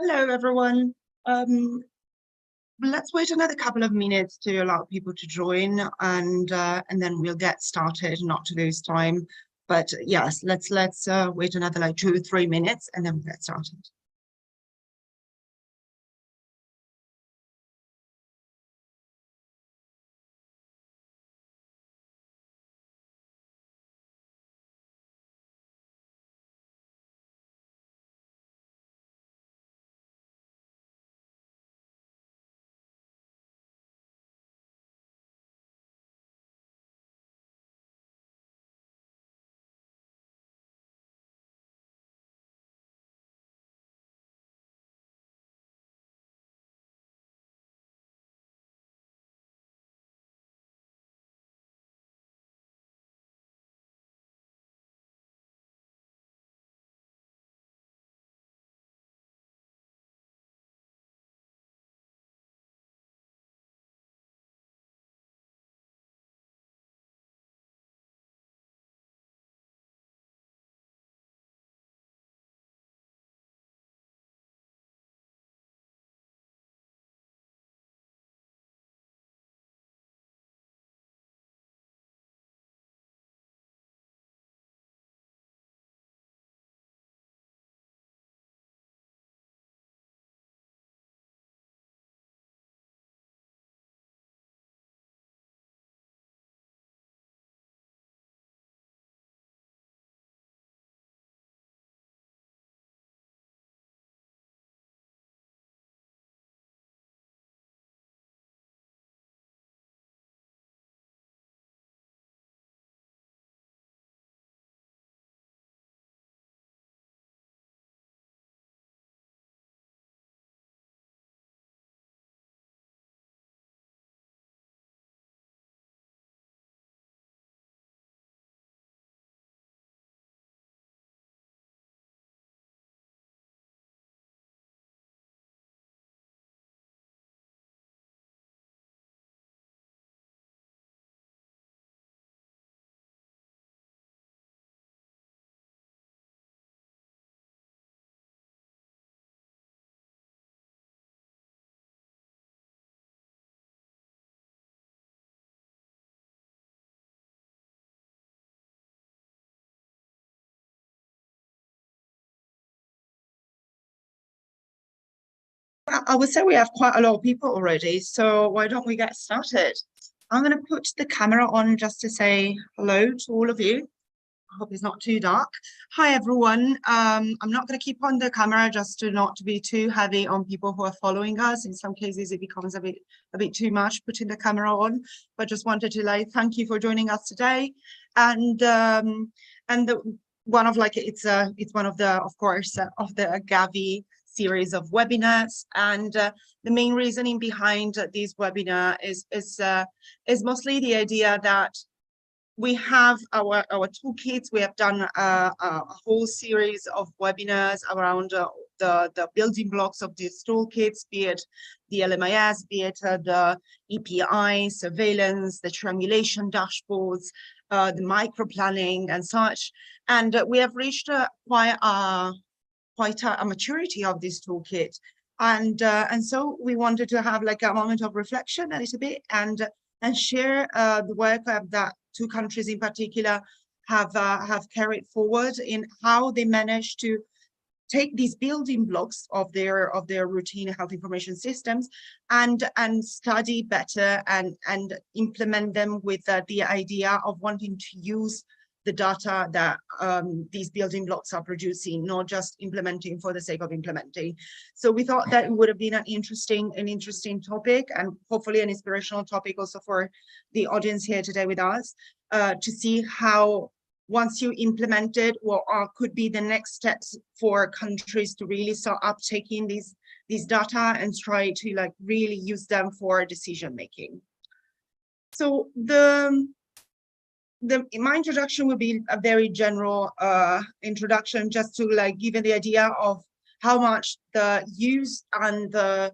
Hello, everyone. Let's wait another couple of minutes to allow people to join, and then we'll get started, not to lose time. But yes, let's wait another like 2 or 3 minutes, and then we'll get started. I would say we have quite a lot of people already, so why don't we get started? I'm going to put the camera on just to say hello to all of you. I hope it's not too dark. Hi, everyone. I'm not going to keep on the camera just to not to be too heavy on people who are following us. In some cases, it becomes a bit too much putting the camera on, but just wanted to like thank you for joining us today. And one of like it's one of the, of course, of the Gavi series of webinars, and the main reasoning behind this webinar is mostly the idea that we have our toolkits. We have done a whole series of webinars around the building blocks of these toolkits, be it the LMIS, be it the EPI, surveillance, the triangulation dashboards, the micro planning and such. And we have reached quite a maturity of this toolkit. And so we wanted to have like a moment of reflection a little bit and share the work that two countries in particular have carried forward in how they managed to take these building blocks of their routine health information systems and study better and implement them with the idea of wanting to use the data that these building blocks are producing, not just implementing for the sake of implementing. So we thought that it would have been an interesting topic, and hopefully an inspirational topic also for the audience here today with us, to see how once you implement it, what could be the next steps for countries to really start uptaking these data and try to like really use them for decision making. So my introduction will be a very general introduction, just to like give you the idea of how much the use and the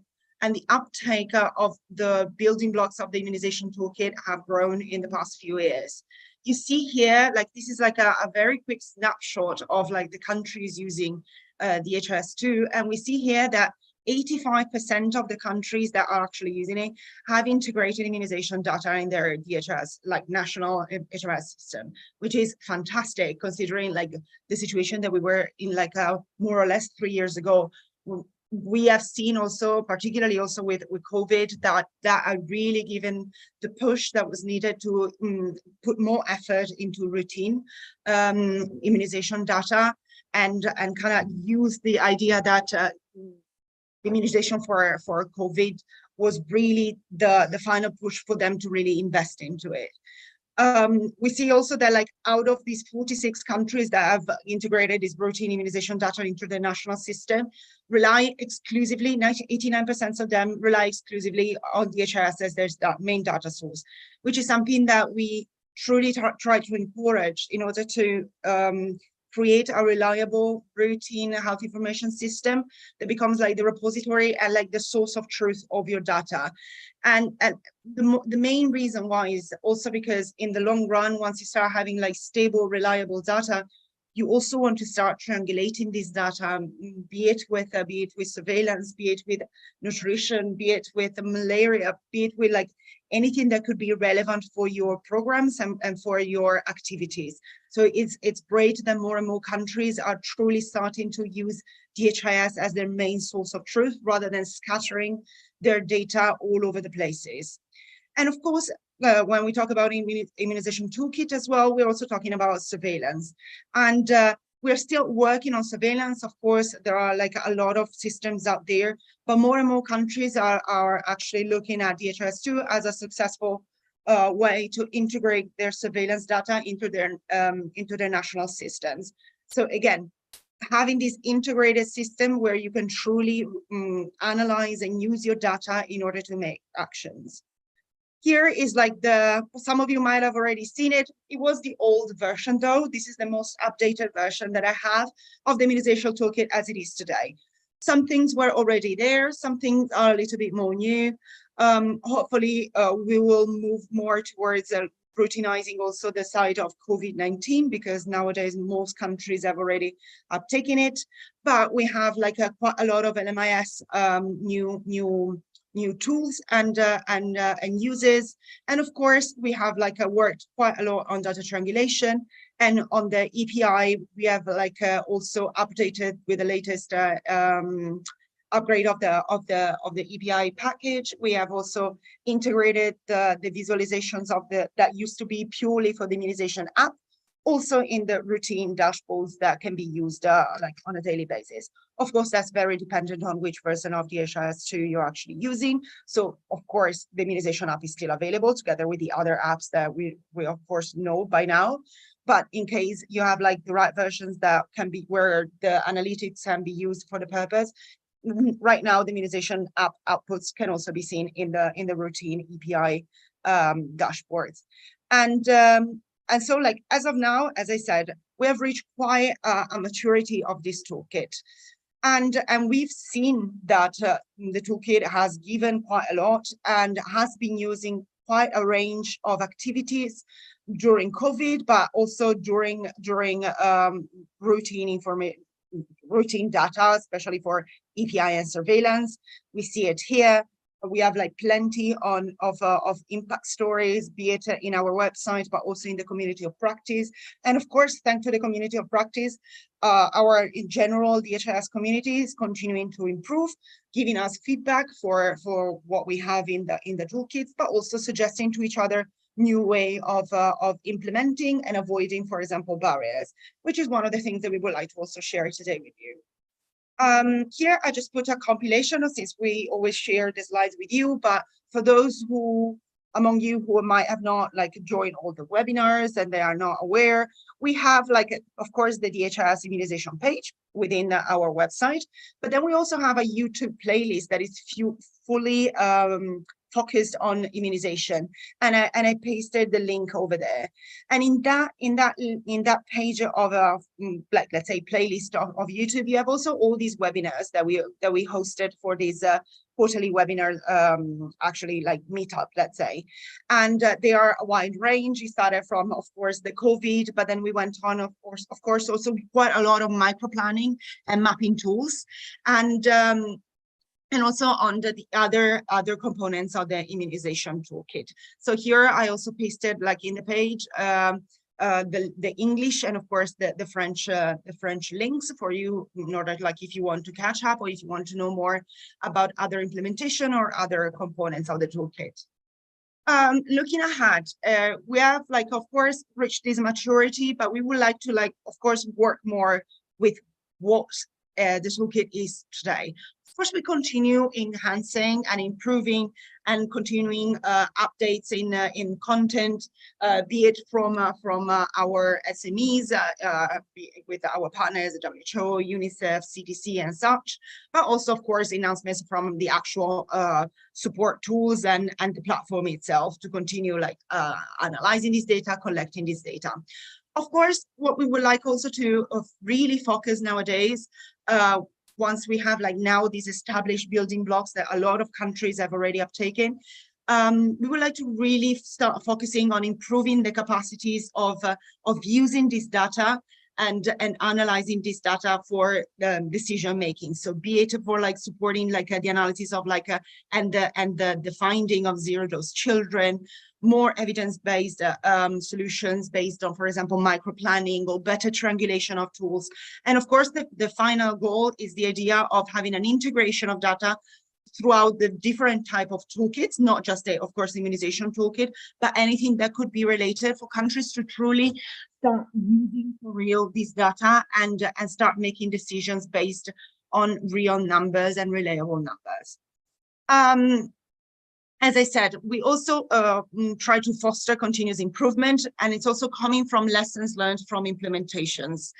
uptake of the building blocks of the immunization toolkit have grown in the past few years. You see here, like this is like a very quick snapshot of like the countries using DHIS2, and we see here that 85% of the countries that are actually using it have integrated immunization data in their DHIS, like national HRS system, which is fantastic considering like the situation that we were in like more or less 3 years ago. We have seen also, particularly also with COVID, that are really given the push that was needed to put more effort into routine immunization data and kind of use the idea that immunization for COVID was really the final push for them to really invest into it. We see also that like out of these 46 countries that have integrated this routine immunization data into their national system, rely exclusively, 89% of them rely exclusively on DHIS as their main data source, which is something that we truly try to encourage in order to create a reliable, routine health information system that becomes like the repository and like the source of truth of your data. And the main reason why is also because in the long run, once you start having like stable, reliable data, you also want to start triangulating this data, be it with surveillance, be it with nutrition, be it with malaria, be it with like anything that could be relevant for your programs and for your activities. So it's great that more and more countries are truly starting to use DHIS as their main source of truth rather than scattering their data all over the places. And of course, when we talk about immunization toolkit as well, we're also talking about surveillance. And we're still working on surveillance. Of course, there are like a lot of systems out there, but more and more countries are actually looking at DHIS2 as a successful way to integrate their surveillance data into their national systems. So again, having this integrated system where you can truly analyze and use your data in order to make actions. Here is like some of you might have already seen it. It was the old version though. This is the most updated version that I have of the immunization toolkit as it is today. Some things were already there, some things are a little bit more new. Hopefully we will move more towards routinizing also the side of COVID-19 because nowadays most countries have already taken it. But we have like quite a lot of LMIS new tools and uses, and of course we have like worked quite a lot on data triangulation, and on the EPI we have like also updated with the latest upgrade of the EPI package. We have also integrated the visualizations of that used to be purely for the immunization app, also in the routine dashboards that can be used like on a daily basis. Of course, that's very dependent on which version of DHIS2 you're actually using. So of course, the immunization app is still available together with the other apps that we of course know by now. But in case you have like the right versions that can be where the analytics can be used for the purpose, right now the immunization app outputs can also be seen in the routine EPI dashboards. And so like as of now, as I said, we have reached quite a maturity of this toolkit. And we've seen that the toolkit has given quite a lot and has been using quite a range of activities during COVID, but also during routine data, especially for EPI and surveillance. We see it here. We have like plenty of impact stories, be it in our website, but also in the community of practice. And of course, thanks to the community of practice, our in general DHIS community is continuing to improve, giving us feedback for what we have in the toolkits, but also suggesting to each other new way of implementing and avoiding, for example, barriers, which is one of the things that we would like to also share today with you. Here I just put a compilation, since we always share the slides with you, but for those among you who might have not like joined all the webinars and they are not aware, we have like, of course, the DHIS immunization page within our website, but then we also have a YouTube playlist that is fully focused on immunization, and I pasted the link over there. And in that page of like, let's say, playlist of YouTube, you have also all these webinars that we hosted for these quarterly webinar, actually like meetup, let's say. And they are a wide range. We started from, of course, the COVID, but then we went on, of course, also quite a lot of micro planning and mapping tools, and also on the other components of the immunization toolkit. So here I also pasted, like in the page, the English and of course the French links for you, in order, like, if you want to catch up or if you want to know more about other implementation or other components of the toolkit. Looking ahead, we have, like, of course, reached this maturity, but we would like to, like, of course, work more with what the toolkit is today. Of course, we continue enhancing and improving and continuing updates in content, be it from our SMEs, with our partners, WHO, UNICEF, CDC, and such, but also, of course, announcements from the actual support tools and the platform itself to continue, like, analyzing this data, collecting this data. Of course, what we would like also to really focus nowadays, once we have, like, now these established building blocks that a lot of countries have already uptaken, we would like to really start focusing on improving the capacities of using this data and analyzing this data for decision making. So be it for, like, supporting, like, the analysis of, like, and the finding of zero-dose children, more evidence-based solutions based on, for example, micro-planning or better triangulation of tools. And of course, the final goal is the idea of having an integration of data throughout the different type of toolkits, not just of course, immunization toolkit, but anything that could be related for countries to truly start using for real this data and start making decisions based on real numbers and reliable numbers. As I said, we also try to foster continuous improvement, and it's also coming from lessons learned from implementations.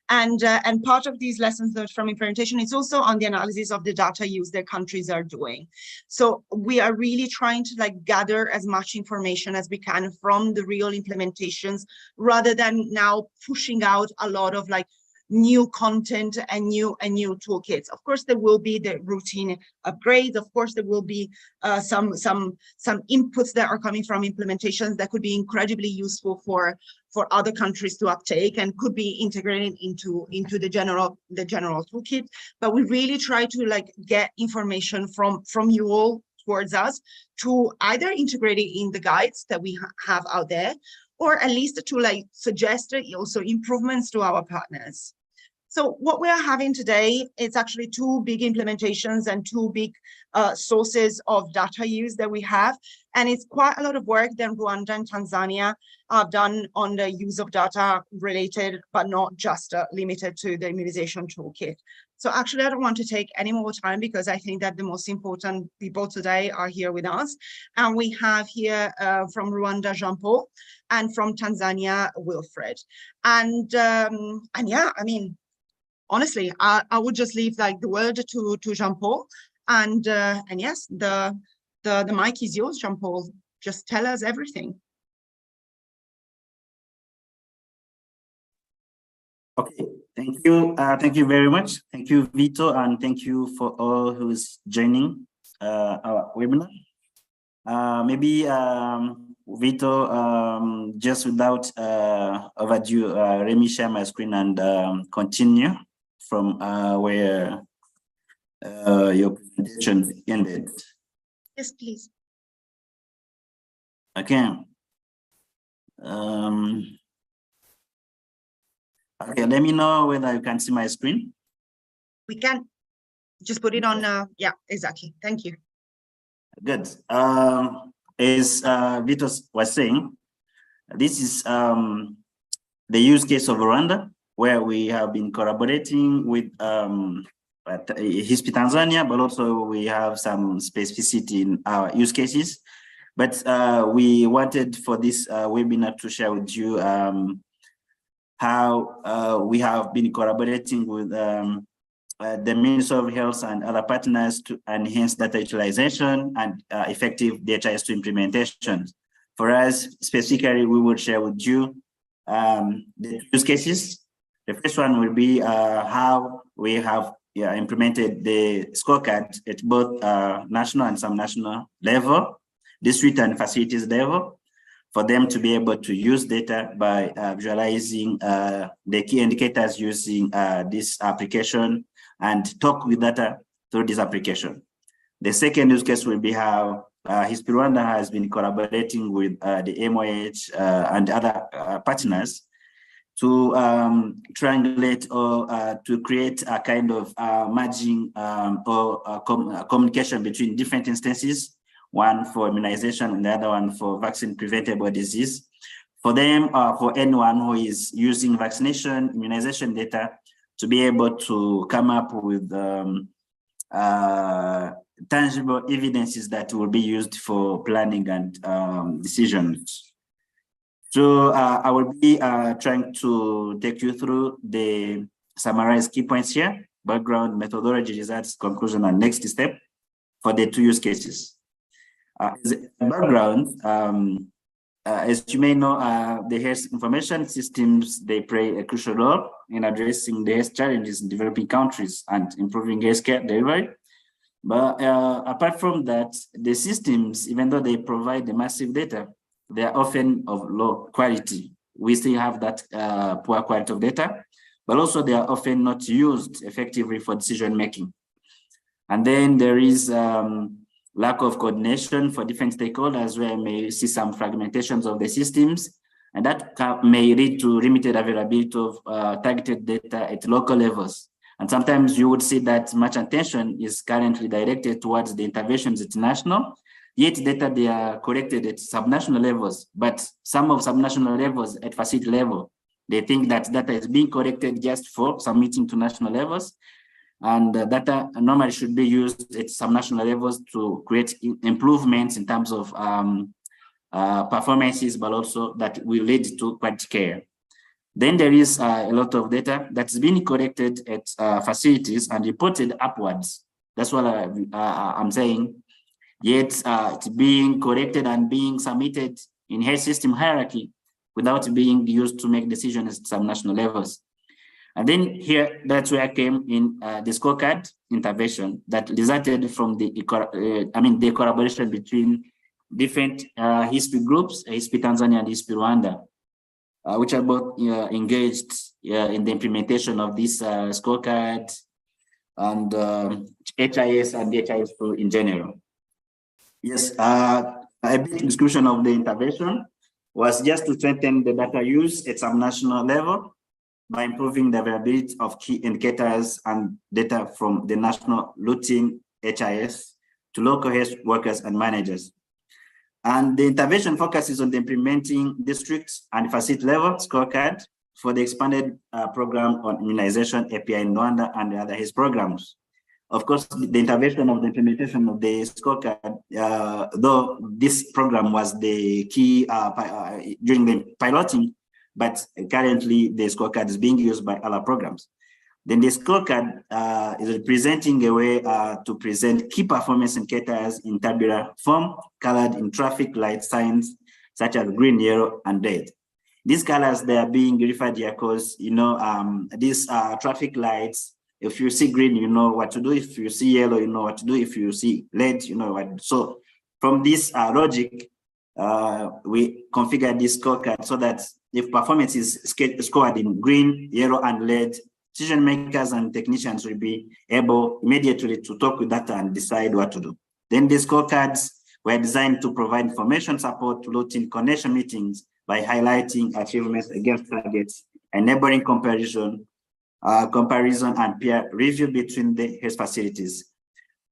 And part of these lessons learned from implementation is also on the analysis of the data use that countries are doing. So we are really trying to, like, gather as much information as we can from the real implementations, rather than now pushing out a lot of, like, new content and new toolkits. Of course, there will be the routine upgrades. Of course, there will be some inputs that are coming from implementations that could be incredibly useful for other countries to uptake and could be integrated into the general toolkit. But we really try to, like, get information from you all towards us to either integrate it in the guides that we have out there, or at least to, like, suggest also improvements to our partners. So what we are having today is actually two big implementations and two big sources of data use that we have. And it's quite a lot of work that Rwanda and Tanzania have done on the use of data related, but not just limited to the immunization toolkit. So actually, I don't want to take any more time, because I think that the most important people today are here with us. And we have here from Rwanda, Jean-Paul, and from Tanzania, Wilfred. And yeah, I mean, honestly, I would just leave, like, the word to Jean-Paul, and yes, the mic is yours, Jean-Paul. Just tell us everything. Okay, thank you very much. Thank you, Vito, and thank you for all who's joining our webinar. Maybe Vito, just without overdue, let me share my screen and continue from where your presentation ended. Yes, please. Okay. Okay, let me know whether you can see my screen. We can. Just put it on. Yeah, exactly. Thank you. Good. As Vito was saying, this is the use case of Rwanda, where we have been collaborating with DHIS2 Tanzania, but also we have some specificity in our use cases. But we wanted for this webinar to share with you how we have been collaborating with the Ministry of Health and other partners to enhance data utilization and effective DHIS2 implementation. For us, specifically, we will share with you the use cases. The first one will be how we have implemented the scorecard at both national and subnational level, district and facilities level, for them to be able to use data by visualizing the key indicators using this application and talk with data through this application. The second use case will be how DHIS2 Rwanda has been collaborating with the MOH and other partners to triangulate or to create a kind of merging or communication between different instances, one for immunization and the other one for vaccine preventable disease. For them, for anyone who is using vaccination, immunization data, to be able to come up with tangible evidences that will be used for planning and decisions. So I will be trying to take you through the summarized key points here: background, methodology, results, conclusion, and next step for the two use cases. As a background, as you may know, the health information systems, they play a crucial role in addressing the health challenges in developing countries and improving healthcare delivery. But apart from that, the systems, even though they provide the massive data, they are often of low quality. We still have that poor quality of data, but also they are often not used effectively for decision making. And then there is lack of coordination for different stakeholders, where you may see some fragmentations of the systems, and that may lead to limited availability of targeted data at local levels. And sometimes you would see that much attention is currently directed towards the interventions at national, yet data they are collected at subnational levels, but some of subnational levels at facility level, they think that data is being collected just for submitting to national levels, and data normally should be used at subnational levels to create improvements in terms of performances, but also that will lead to quality care. Then there is a lot of data that's been collected at facilities and reported upwards. That's what I'm saying. Yet it's being collected and being submitted in health system hierarchy without being used to make decisions at subnational levels. And then here, that's where I came in the scorecard intervention that resulted from the collaboration between different DHIS2 groups, DHIS2 Tanzania and DHIS2 Rwanda, which are both engaged in the implementation of this scorecard and HIS and DHIS2 in general. Yes, a bit description of the intervention was just to strengthen the data use at some national level by improving the availability of key indicators and data from the national routine HIS to local health workers and managers. And the intervention focuses on the implementing district and facility level scorecard for the expanded program on immunization API in Rwanda and the other HIS programs. Of course, the intervention of the implementation of the scorecard, though this program was the key during the piloting, but currently the scorecard is being used by other programs. Then the scorecard is representing a way to present key performance indicators in tabular form, colored in traffic light signs, such as green, yellow, and red. These colors, they are being referred here because, you know, these traffic lights, if you see green, you know what to do. If you see yellow, you know what to do. If you see red, you know what. So from this logic, we configure this scorecard so that if performance is scored in green, yellow, and red, decision makers and technicians will be able immediately to talk with data and decide what to do. Then the scorecards were designed to provide information support to routine connection meetings by highlighting achievements against targets, enabling comparison and peer review between the health facilities.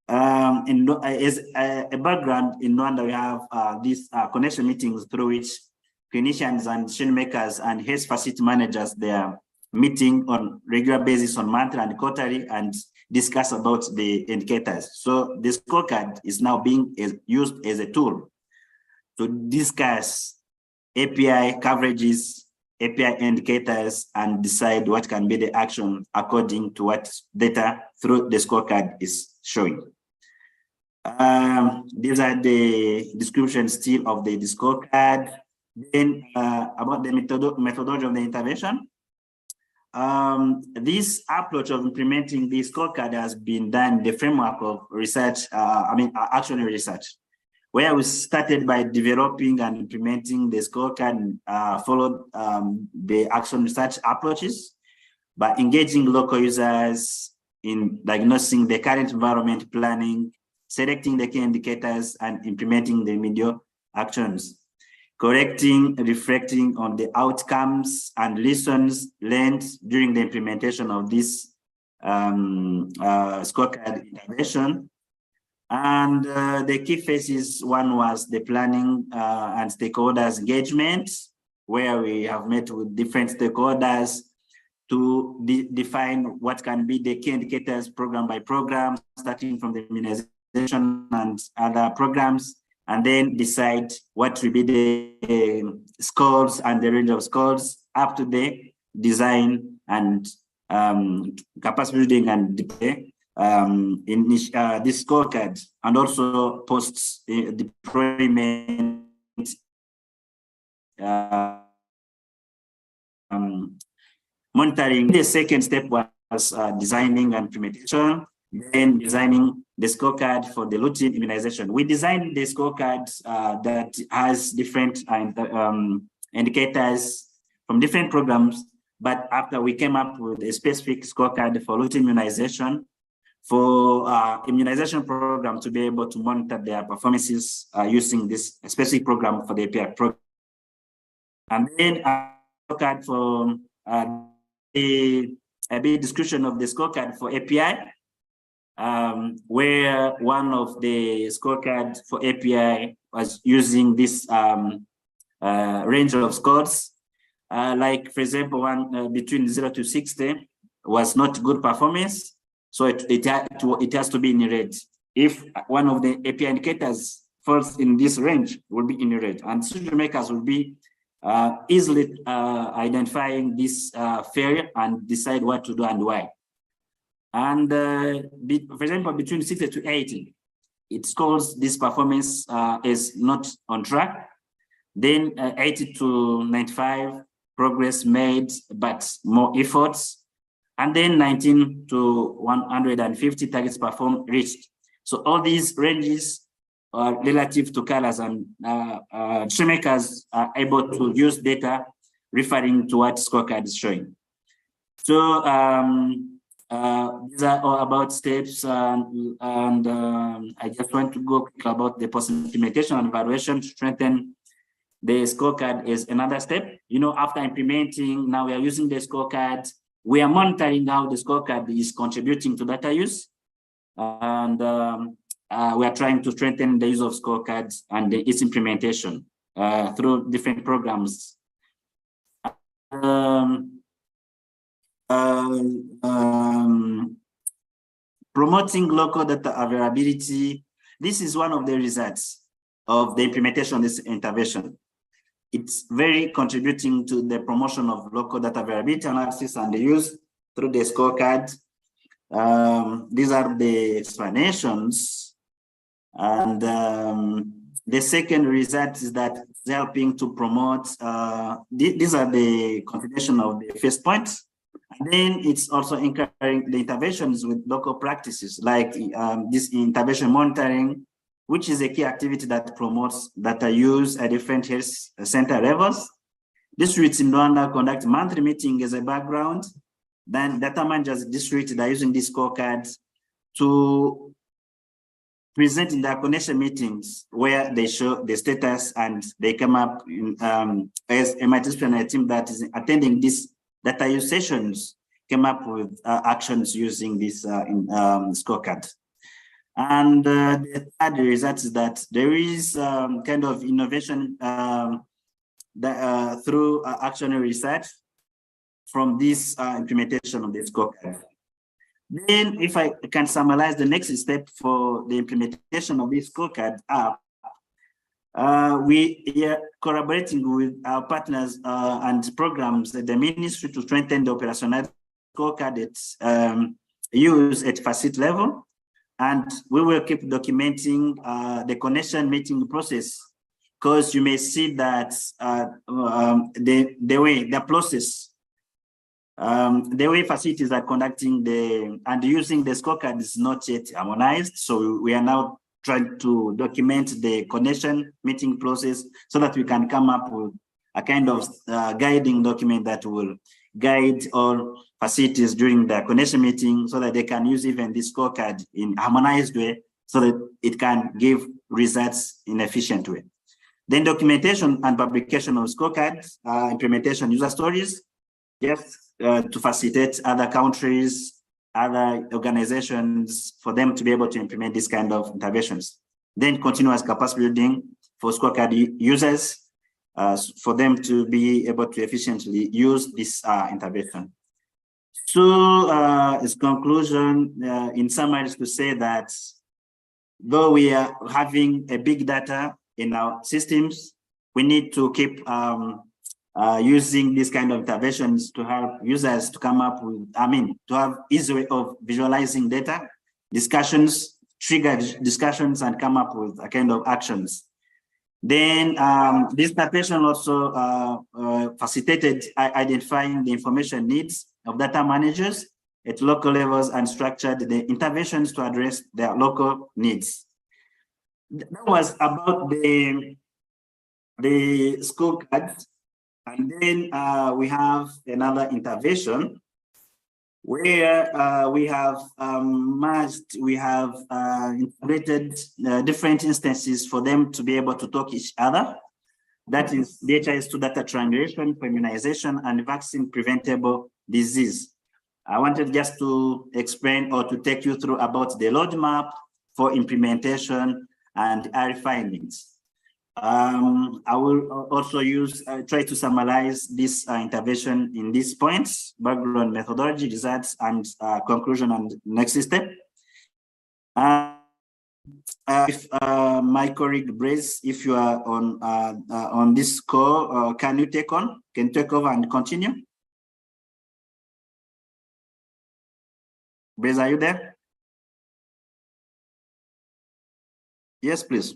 As a background, in Rwanda, we have these connection meetings through which clinicians and decision makers and health facility managers, they are meeting on regular basis on monthly and quarterly and discuss about the indicators. So the scorecard is now being used as a tool to discuss API coverages API indicators and decide what can be the action according to what data through the scorecard is showing. These are the description still of the scorecard. Then about the methodology of the intervention. This approach of implementing the scorecard has been done in the framework of research, actual research, where we started by developing and implementing the scorecard, followed the action research approaches by engaging local users in diagnosing the current environment planning, selecting the key indicators, and implementing the remedial actions, correcting, reflecting on the outcomes and lessons learned during the implementation of this scorecard intervention. And the key phases, one was the planning and stakeholders engagement, where we have met with different stakeholders to define what can be the key indicators program by program, starting from the immunization and other programs, and then decide what will be the scores and the range of scores up to the design and capacity building and deploy in this scorecard, and also post deployment monitoring. The second step was designing and implementation, then designing the scorecard for the routine immunization. We designed the scorecard that has different indicators from different programs, but after we came up with a specific scorecard for routine immunization, for immunization program to be able to monitor their performances using this specific program for the API program. And then a scorecard for a big description of the scorecard for API, where one of the scorecard for API was using this range of scores. Like, for example, one between 0 to 60 was not good performance. So it has to be in red. If one of the API indicators falls in this range, will be in red. And decision makers will be easily identifying this failure and decide what to do and why. And for example, between 60 to 80, it scores this performance is not on track. Then 80 to 95, progress made, but more efforts. And then 19 to 150 targets performed reached. So all these ranges are relative to colors, and decision makers are able to use data referring to what scorecard is showing. So these are all about steps, and I just want to go quick about the post-implementation and evaluation to strengthen the scorecard is another step. You know, after implementing, now we are using the scorecard. We are monitoring how the scorecard is contributing to data use, and we are trying to strengthen the use of scorecards and its implementation through different programs. Promoting local data availability. This is one of the results of the implementation of this intervention. It's very contributing to the promotion of local data availability analysis and the use through the scorecard. These are the explanations. And the second result is that it's helping to promote, these are the continuation of the first point. And then it's also encouraging the interventions with local practices, like this intervention monitoring, which is a key activity that promotes data use at different health center levels. Districts in Rwanda conduct monthly meeting as a background. Then data managers district are using these scorecards to present in their connection meetings, where they show the status, and they come up in, as a multidisciplinary team that is attending these data use sessions came up with actions using this scorecard. And the third result is that there is kind of innovation through action research from this implementation of the scorecard. Then, if I can summarize the next step for the implementation of this scorecard app, We are collaborating with our partners and programs at the ministry to strengthen the operational scorecard use at facility level. And we will keep documenting the connection meeting process, because you may see that the way facilities are conducting and using the scorecard is not yet harmonized. So we are now trying to document the connection meeting process so that we can come up with a kind of guiding document that will guide all facilities during the connection meeting, so that they can use even this scorecard in harmonized way, so that it can give results in efficient way. Then documentation and publication of scorecards, implementation user stories, yes, to facilitate other countries, other organizations, for them to be able to implement this kind of interventions. Then continuous capacity building for scorecard users, for them to be able to efficiently use this intervention. So its conclusion, in summary, is to say that though we are having a big data in our systems, we need to keep using this kind of interventions to help users to come up with, to have easy way of visualizing data, discussions, trigger discussions, and come up with a kind of actions. Then this intervention also facilitated identifying the information needs of data managers at local levels and structured the interventions to address their local needs. That was about the scorecards. And then we have another intervention where we have integrated different instances for them to be able to talk each other. That is DHIS2 data triangulation for immunization and vaccine preventable disease. I wanted just to explain or to take you through about the roadmap for implementation and our findings. I will also try to summarize this intervention in these points: background, methodology, results, and conclusion, and next step. If my colleague Brace, if you are on this call, can you take over and continue? Brace, are you there? Yes, please.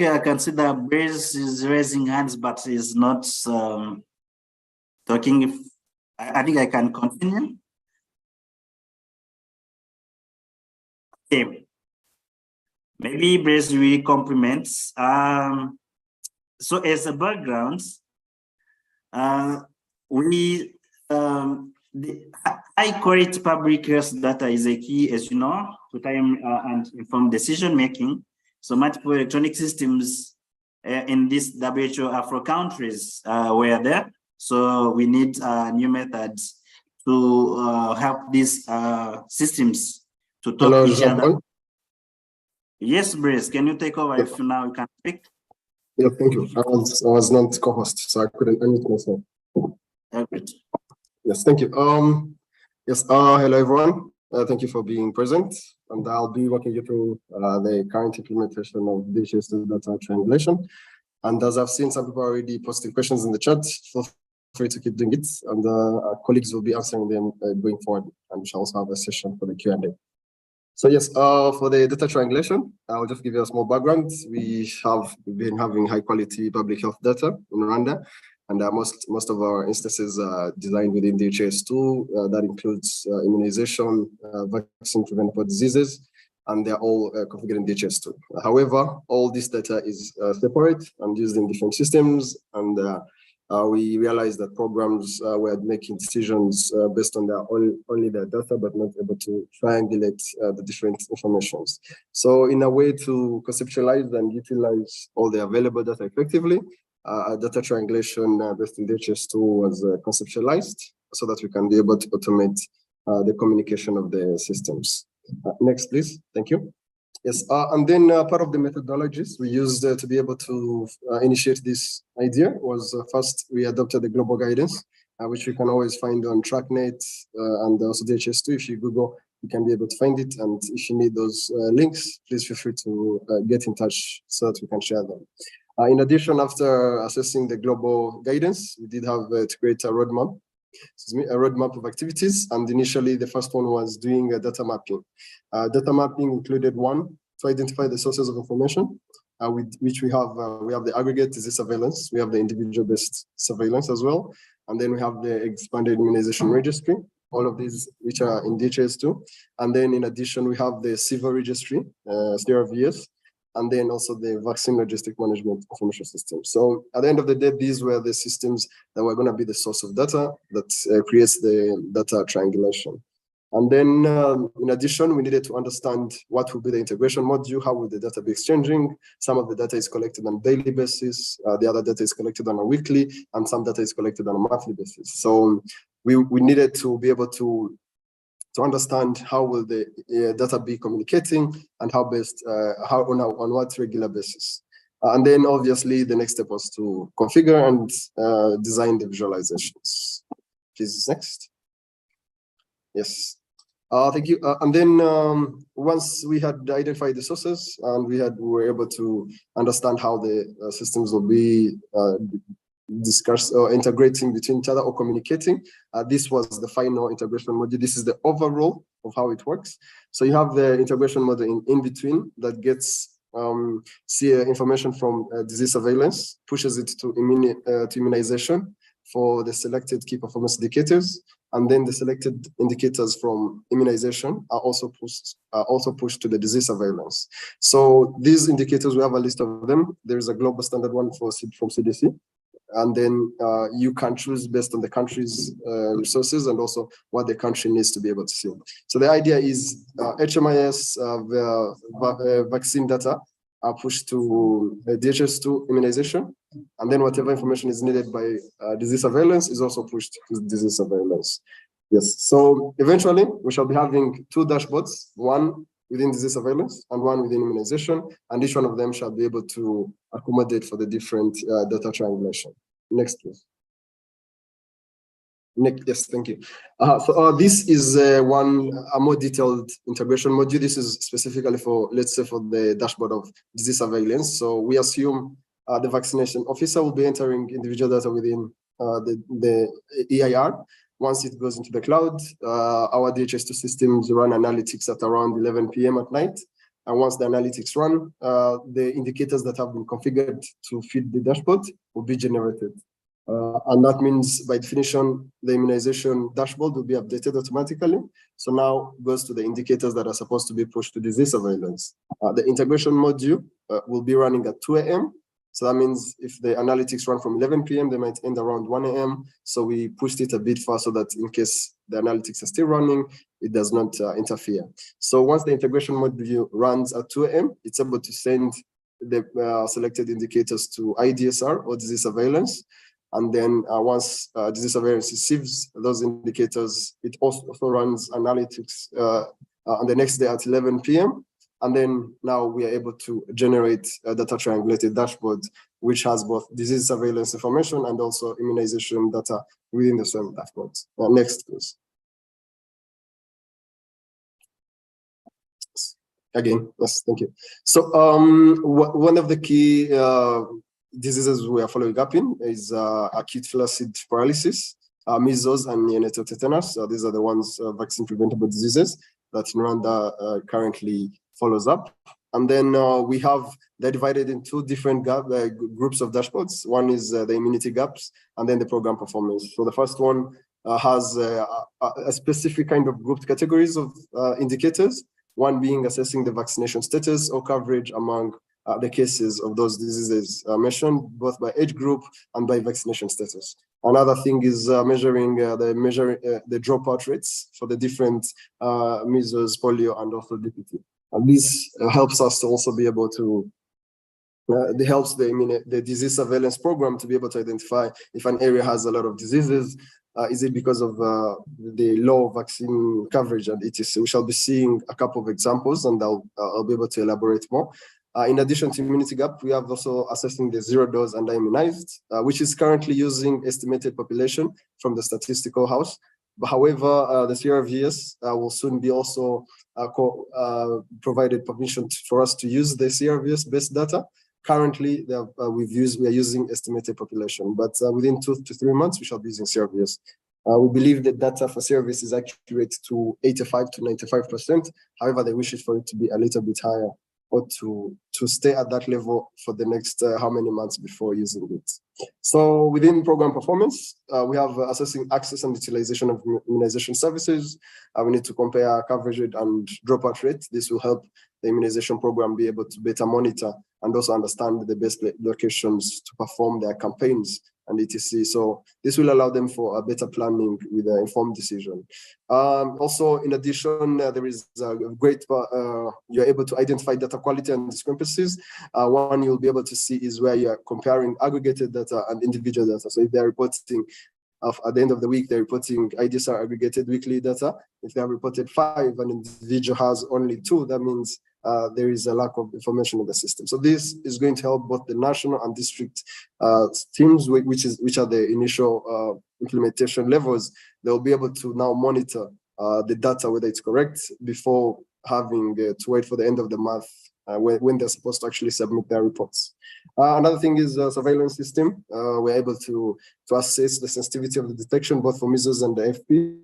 Okay, I can see that Brace is raising hands, but is not talking. I think I can continue. Okay. Maybe Brace really compliments. So as a background, the high quality public health data is a key, as you know, to time and informed decision making. So multiple electronic systems in these WHO Afro countries were there. So we need new methods to help these systems to talk to each other. Yes, Brace, can you take over if now you can speak? Yeah, thank you. I was not co-host, so I couldn't unmute myself. Great. Yes, thank you. Hello everyone. Thank you for being present, and I'll be walking you through the current implementation of DHIS2 data triangulation. And as I've seen, some people are already posting questions in the chat. Feel free to keep doing it, and our colleagues will be answering them going forward. And we shall also have a session for the Q&A. So yes, for the data triangulation, I'll just give you a small background. We have been having high quality public health data in Rwanda, and most of our instances are designed within DHIS2. That includes immunization, vaccine preventable diseases, and they're all configured in DHIS2. However, all this data is separate and used in different systems, and we realized that programs were making decisions based on only their data, but not able to triangulate the different informations. So in a way to conceptualize and utilize all the available data effectively, data triangulation based in DHIS2 was conceptualized so that we can be able to automate the communication of the systems. Next, please. Thank you. Yes, and then part of the methodologies we used to be able to initiate this idea was first we adopted the global guidance, which you can always find on TrackNet and also DHIS2. If you Google you can be able to find it. And if you need those links, please feel free to get in touch so that we can share them. In addition, after assessing the global guidance, we did have to create a roadmap. A roadmap of activities, and initially the first one was doing a data mapping. Data mapping included one, to identify the sources of information, with which we have the aggregate disease surveillance, we have the individual-based surveillance as well, and then we have the expanded immunization registry, all of these which are in DHIS2, and then in addition we have the civil registry, CRVS, and then also the vaccine logistic management information system. So at the end of the day, these were the systems that were going to be the source of data that creates the data triangulation. And then in addition, we needed to understand what would be the integration module, how would the data be exchanging. Some of the data is collected on a daily basis, the other data is collected on a weekly, and some data is collected on a monthly basis. So we needed to be able to understand how will the data be communicating and how best, on what regular basis. And then obviously the next step was to configure and design the visualizations. Please, next. Yes, thank you. And then once we had identified the sources and we were able to understand how the systems will be discuss or integrating between each other or communicating. This was the final integration module. This is the overall of how it works. So you have the integration module in between that gets information from disease surveillance, pushes it to immunization for the selected key performance indicators, and then the selected indicators from immunization are also pushed to the disease surveillance. So these indicators, we have a list of them. There is a global standard one from CDC. And then you can choose based on the country's resources and also what the country needs to be able to see. So the idea is HMIS vaccine data are pushed to DHIS2 immunization, and then whatever information is needed by disease surveillance is also pushed to disease surveillance. Yes, so eventually we shall be having two dashboards, one within disease surveillance and one within immunization, and each one of them shall be able to accommodate for the different data triangulation. Next, please. Next, yes, thank you. So this is a more detailed integration module. This is specifically for, let's say, for the dashboard of disease surveillance. So we assume the vaccination officer will be entering individual data within the EIR. Once it goes into the cloud, our DHIS2 systems run analytics at around 11 p.m. at night. And once the analytics run, the indicators that have been configured to feed the dashboard will be generated. And that means, by definition, the immunization dashboard will be updated automatically. So now it goes to the indicators that are supposed to be pushed to disease surveillance. The integration module will be running at 2 a.m. So that means if the analytics run from 11 p.m., they might end around 1 a.m. So we pushed it a bit far so that in case the analytics are still running, it does not interfere. So once the integration module runs at 2 a.m., it's able to send the selected indicators to IDSR or disease surveillance. And then once disease surveillance receives those indicators, it also runs analytics on the next day at 11 p.m. And then now we are able to generate a data triangulated dashboard, which has both disease surveillance information and also immunization data within the same dashboard. Next, please. Again, yes, thank you. So one of the key diseases we are following up in is acute flaccid paralysis, measles, and neonatal tetanus. These are the ones vaccine preventable diseases that Rwanda currently follows up. And then they're divided in two different groups of dashboards. One is the immunity gaps and then the program performance. So the first one has a specific kind of grouped categories of indicators, one being assessing the vaccination status or coverage among the cases of those diseases mentioned, both by age group and by vaccination status. Another thing is measuring the dropout rates for the different measles, polio, and also DPT. And this helps us to also be able to, it helps the disease surveillance program to be able to identify if an area has a lot of diseases. Is it because of the low vaccine coverage and etc.? We shall be seeing a couple of examples, and I'll be able to elaborate more. In addition to immunity gap, we have also assessing the 0-dose and immunized, which is currently using estimated population from the statistical house. But however, the CRVS will soon be also provided permission for us to use the CRVS-based data. Currently, we are using estimated population, but within 2 to 3 months, we shall be using CRVS. We believe that data for CRVS is accurate to 85 to 95%. However, they wish it for it to be a little bit higher, or to stay at that level for the next how many months before using it. So within program performance, we have assessing access and utilization of immunization services. We need to compare coverage rate and dropout rate. This will help the immunization program be able to better monitor and also understand the best locations to perform their campaigns and etc. So this will allow them for a better planning with an informed decision. Also, in addition, there is a great, you're able to identify data quality and discrepancies. One you'll be able to see is where you're comparing aggregated data and individual data. So if they're reporting at the end of the week, they're reporting IDSR aggregated weekly data. If they have reported 5, an individual has only 2, that means there is a lack of information in the system. So this is going to help both the national and district teams, which are the initial implementation levels. They'll be able to now monitor the data, whether it's correct, before having to wait for the end of the month when they're supposed to actually submit their reports. Another thing is a surveillance system. We're able to assess the sensitivity of the detection, both for measles and the FP.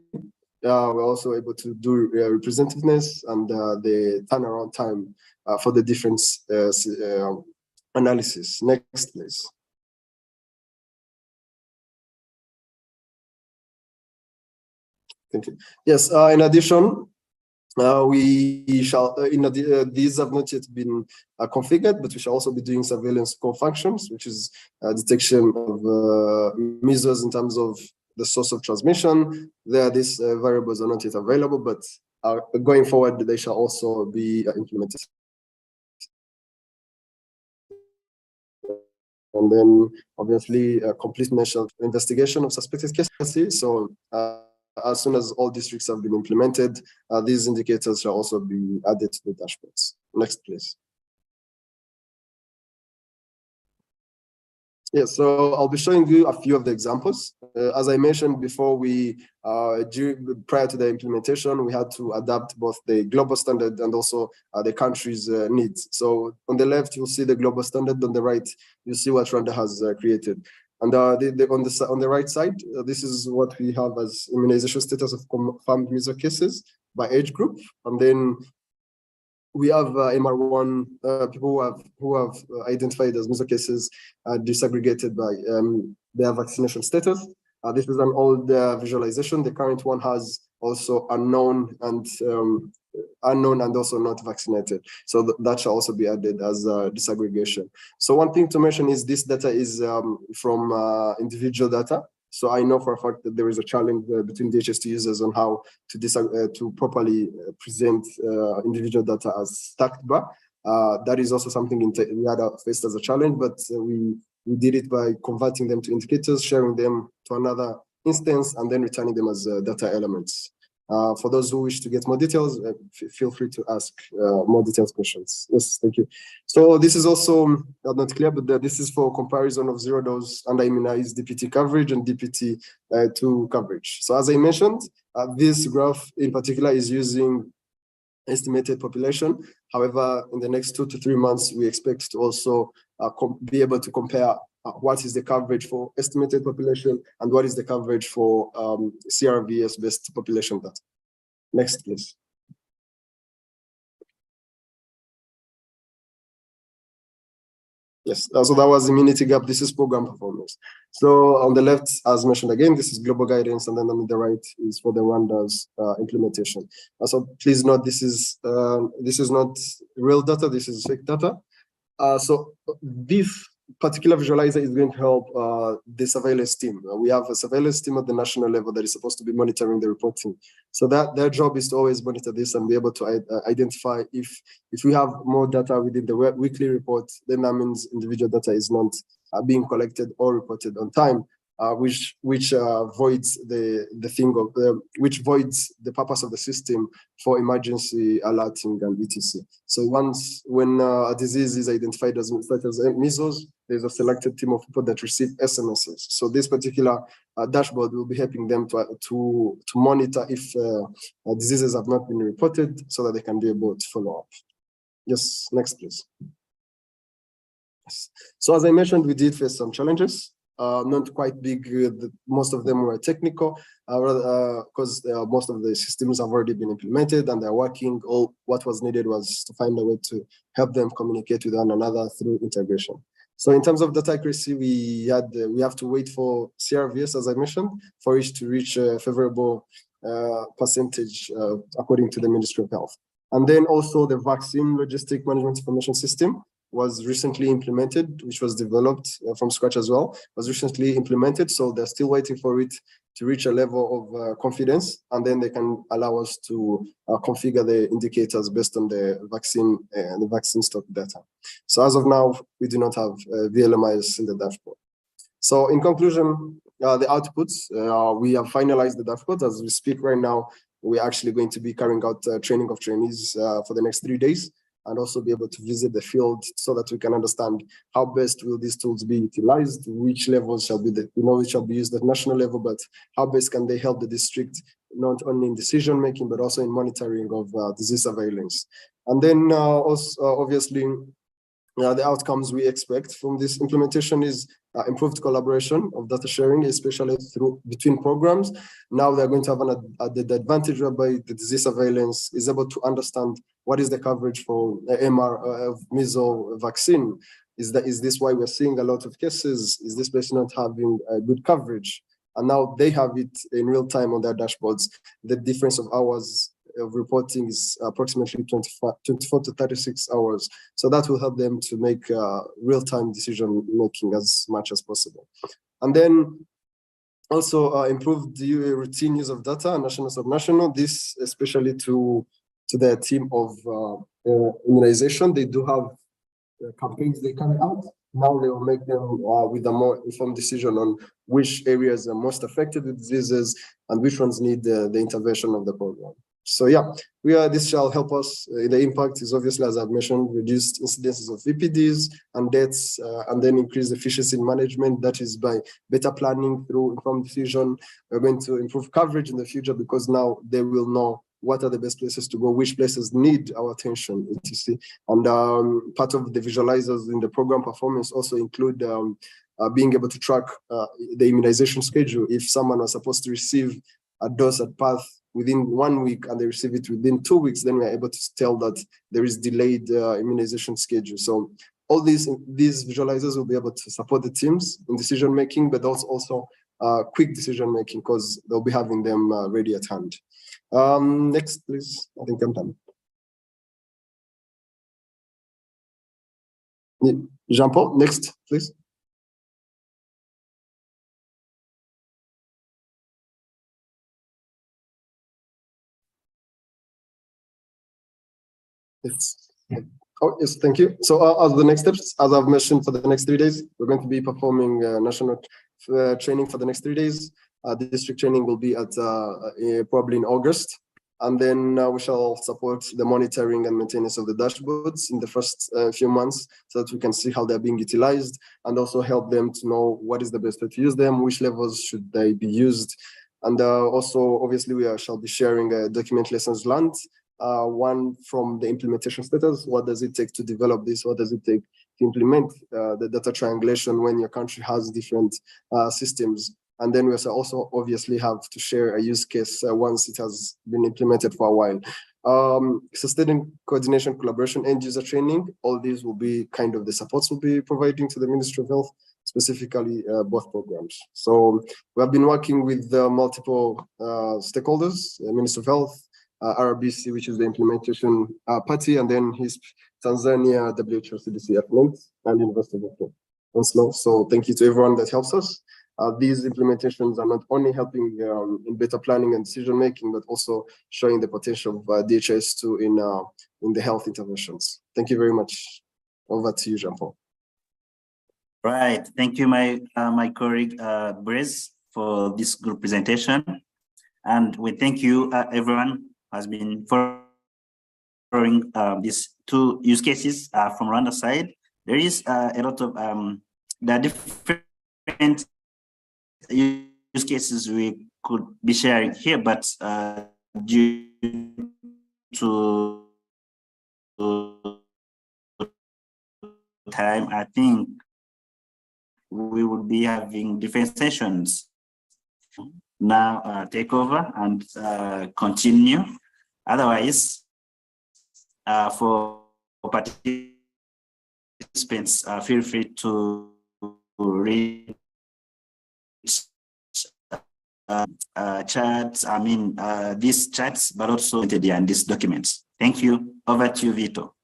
We're also able to do representativeness and the turnaround time for the different analysis. Next, please. Thank you. Yes, in addition, we shall, these have not yet been configured, but we shall also be doing surveillance core functions, which is detection of measles in terms of the source of transmission. These variables are not yet available, but going forward, they shall also be implemented. And then, obviously, complete national investigation of suspected cases. So, as soon as all districts have been implemented, these indicators shall also be added to the dashboards. Next, please. Yes, so I'll be showing you a few of the examples. As I mentioned before, prior to the implementation, we had to adapt both the global standard and also the country's needs. So on the left, you'll see the global standard. On the right, you see what Rwanda has created. And on the right side, this is what we have as immunization status of confirmed measles cases by age group. And then we have MR1 people who have identified as measles cases disaggregated by their vaccination status. This is an old visualization. The current one has also unknown and also not vaccinated. So that shall also be added as disaggregation. So one thing to mention is this data is from individual data. So I know for a fact that there is a challenge between DHIS2 users on how to properly present individual data as stacked bar. That is also something we had faced as a challenge, but we did it by converting them to indicators, sharing them to another instance, and then returning them as data elements. For those who wish to get more details, feel free to ask more detailed questions. Yes, thank you. So this is also not clear, but this is for comparison of 0-dose under-immunized DPT coverage and DPT2 coverage. So as I mentioned, this graph in particular is using estimated population. However, in the next 2 to 3 months, we expect to also be able to compare what is the coverage for estimated population and what is the coverage for CRVS-based population data. Next, please. Yes, so that was immunity gap. This is program performance. So on the left, as mentioned again, this is global guidance, and then on the right is for the Rwanda's implementation. So please note, this is not real data. This is fake data. So this particular visualizer is going to help the surveillance team. We have a surveillance team at the national level that is supposed to be monitoring the reporting. So that their job is to always monitor this and be able to identify if we have more data within the weekly report, then that means individual data is not being collected or reported on time. which voids which voids the purpose of the system for emergency alerting and etc. So when a disease is identified as measles, there's a selected team of people that receive SMSs. So this particular dashboard will be helping them to monitor if diseases have not been reported, so that they can be able to follow up. Yes, next please. So as I mentioned, we did face some challenges. Not quite big. Most of them were technical, because most of the systems have already been implemented and they're working. All what was needed was to find a way to help them communicate with one another through integration. So in terms of data accuracy, we have to wait for CRVS, as I mentioned, for it to reach a favorable percentage according to the Ministry of Health. And then also the vaccine logistic management information system was recently implemented, which was developed from scratch as well, was recently implemented. So they're still waiting for it to reach a level of confidence, and then they can allow us to configure the indicators based on the vaccine stock data. So as of now, we do not have VLMIs in the dashboard. So in conclusion, the outputs, we have finalized the dashboard. As we speak right now, we're actually going to be carrying out training of trainees for the next 3 days, and also be able to visit the field so that we can understand how best will these tools be utilized, which levels shall be which shall be used at national level, but how best can they help the district, not only in decision making, but also in monitoring of disease surveillance. And then also, obviously, the outcomes we expect from this implementation is improved collaboration of data sharing, especially between programs. Now they're going to have the advantage whereby the disease surveillance is able to understand what is the coverage for MR of measles vaccine. Is this why we're seeing a lot of cases? Is this person not having good coverage? And now they have it in real time on their dashboards. The difference of hours of reporting is approximately 24 to 36 hours. So that will help them to make real-time decision making as much as possible. And then also improve the routine use of data, national, subnational, this especially to the team of immunization. They do have campaigns they carry out. Now they will make them with a more informed decision on which areas are most affected with diseases and which ones need the intervention of the program. So yeah, this shall help us. The impact is obviously, as I've mentioned, reduced incidences of VPDs and deaths, and then increase efficiency in management. That is by better planning through informed decision. We're going to improve coverage in the future because now they will know what are the best places to go, which places need our attention, etc. And part of the visualizers in the program performance also include being able to track the immunization schedule. If someone was supposed to receive a dose at path within 1 week and they receive it within 2 weeks, then we're able to tell that there is delayed immunization schedule. So all these visualizers will be able to support the teams in decision making, but also quick decision making because they'll be having them ready at hand. Next, please. I think I'm done. Jean-Paul, next, please. Yes. Oh, yes, thank you. So as the next steps, as I've mentioned, for the next 3 days, we're going to be performing national training for the next 3 days. The district training will be at probably in August. And then we shall support the monitoring and maintenance of the dashboards in the first few months so that we can see how they're being utilized and also help them to know what is the best way to use them, which levels should they be used. And also, obviously, we shall be sharing document lessons learned. One from the implementation status, what does it take to develop this? What does it take to implement the data triangulation when your country has different systems? And then we also obviously have to share a use case once it has been implemented for a while. Sustaining coordination, collaboration, end user training, all these will be kind of the supports we'll be providing to the Ministry of Health, specifically both programs. So we have been working with multiple stakeholders, Ministry of Health, RBC, which is the implementation party, and then HISP, Tanzania, WHO, CDC, and University of Oslo. So thank you to everyone that helps us. These implementations are not only helping in better planning and decision making, but also showing the potential of DHIS2 in the health interventions. Thank you very much. Over to you, Jean-Paul. Right. Thank you, my colleague Briz, for this group presentation, and we thank you everyone who has been following these two use cases from Rwanda side. There is a lot of there are different use cases we could be sharing here, but due to time, I think we will be having different sessions now. Take over and continue. Otherwise, for participants, feel free to read chats, these chats, but also in these documents. Thank you. Over to you, Vito.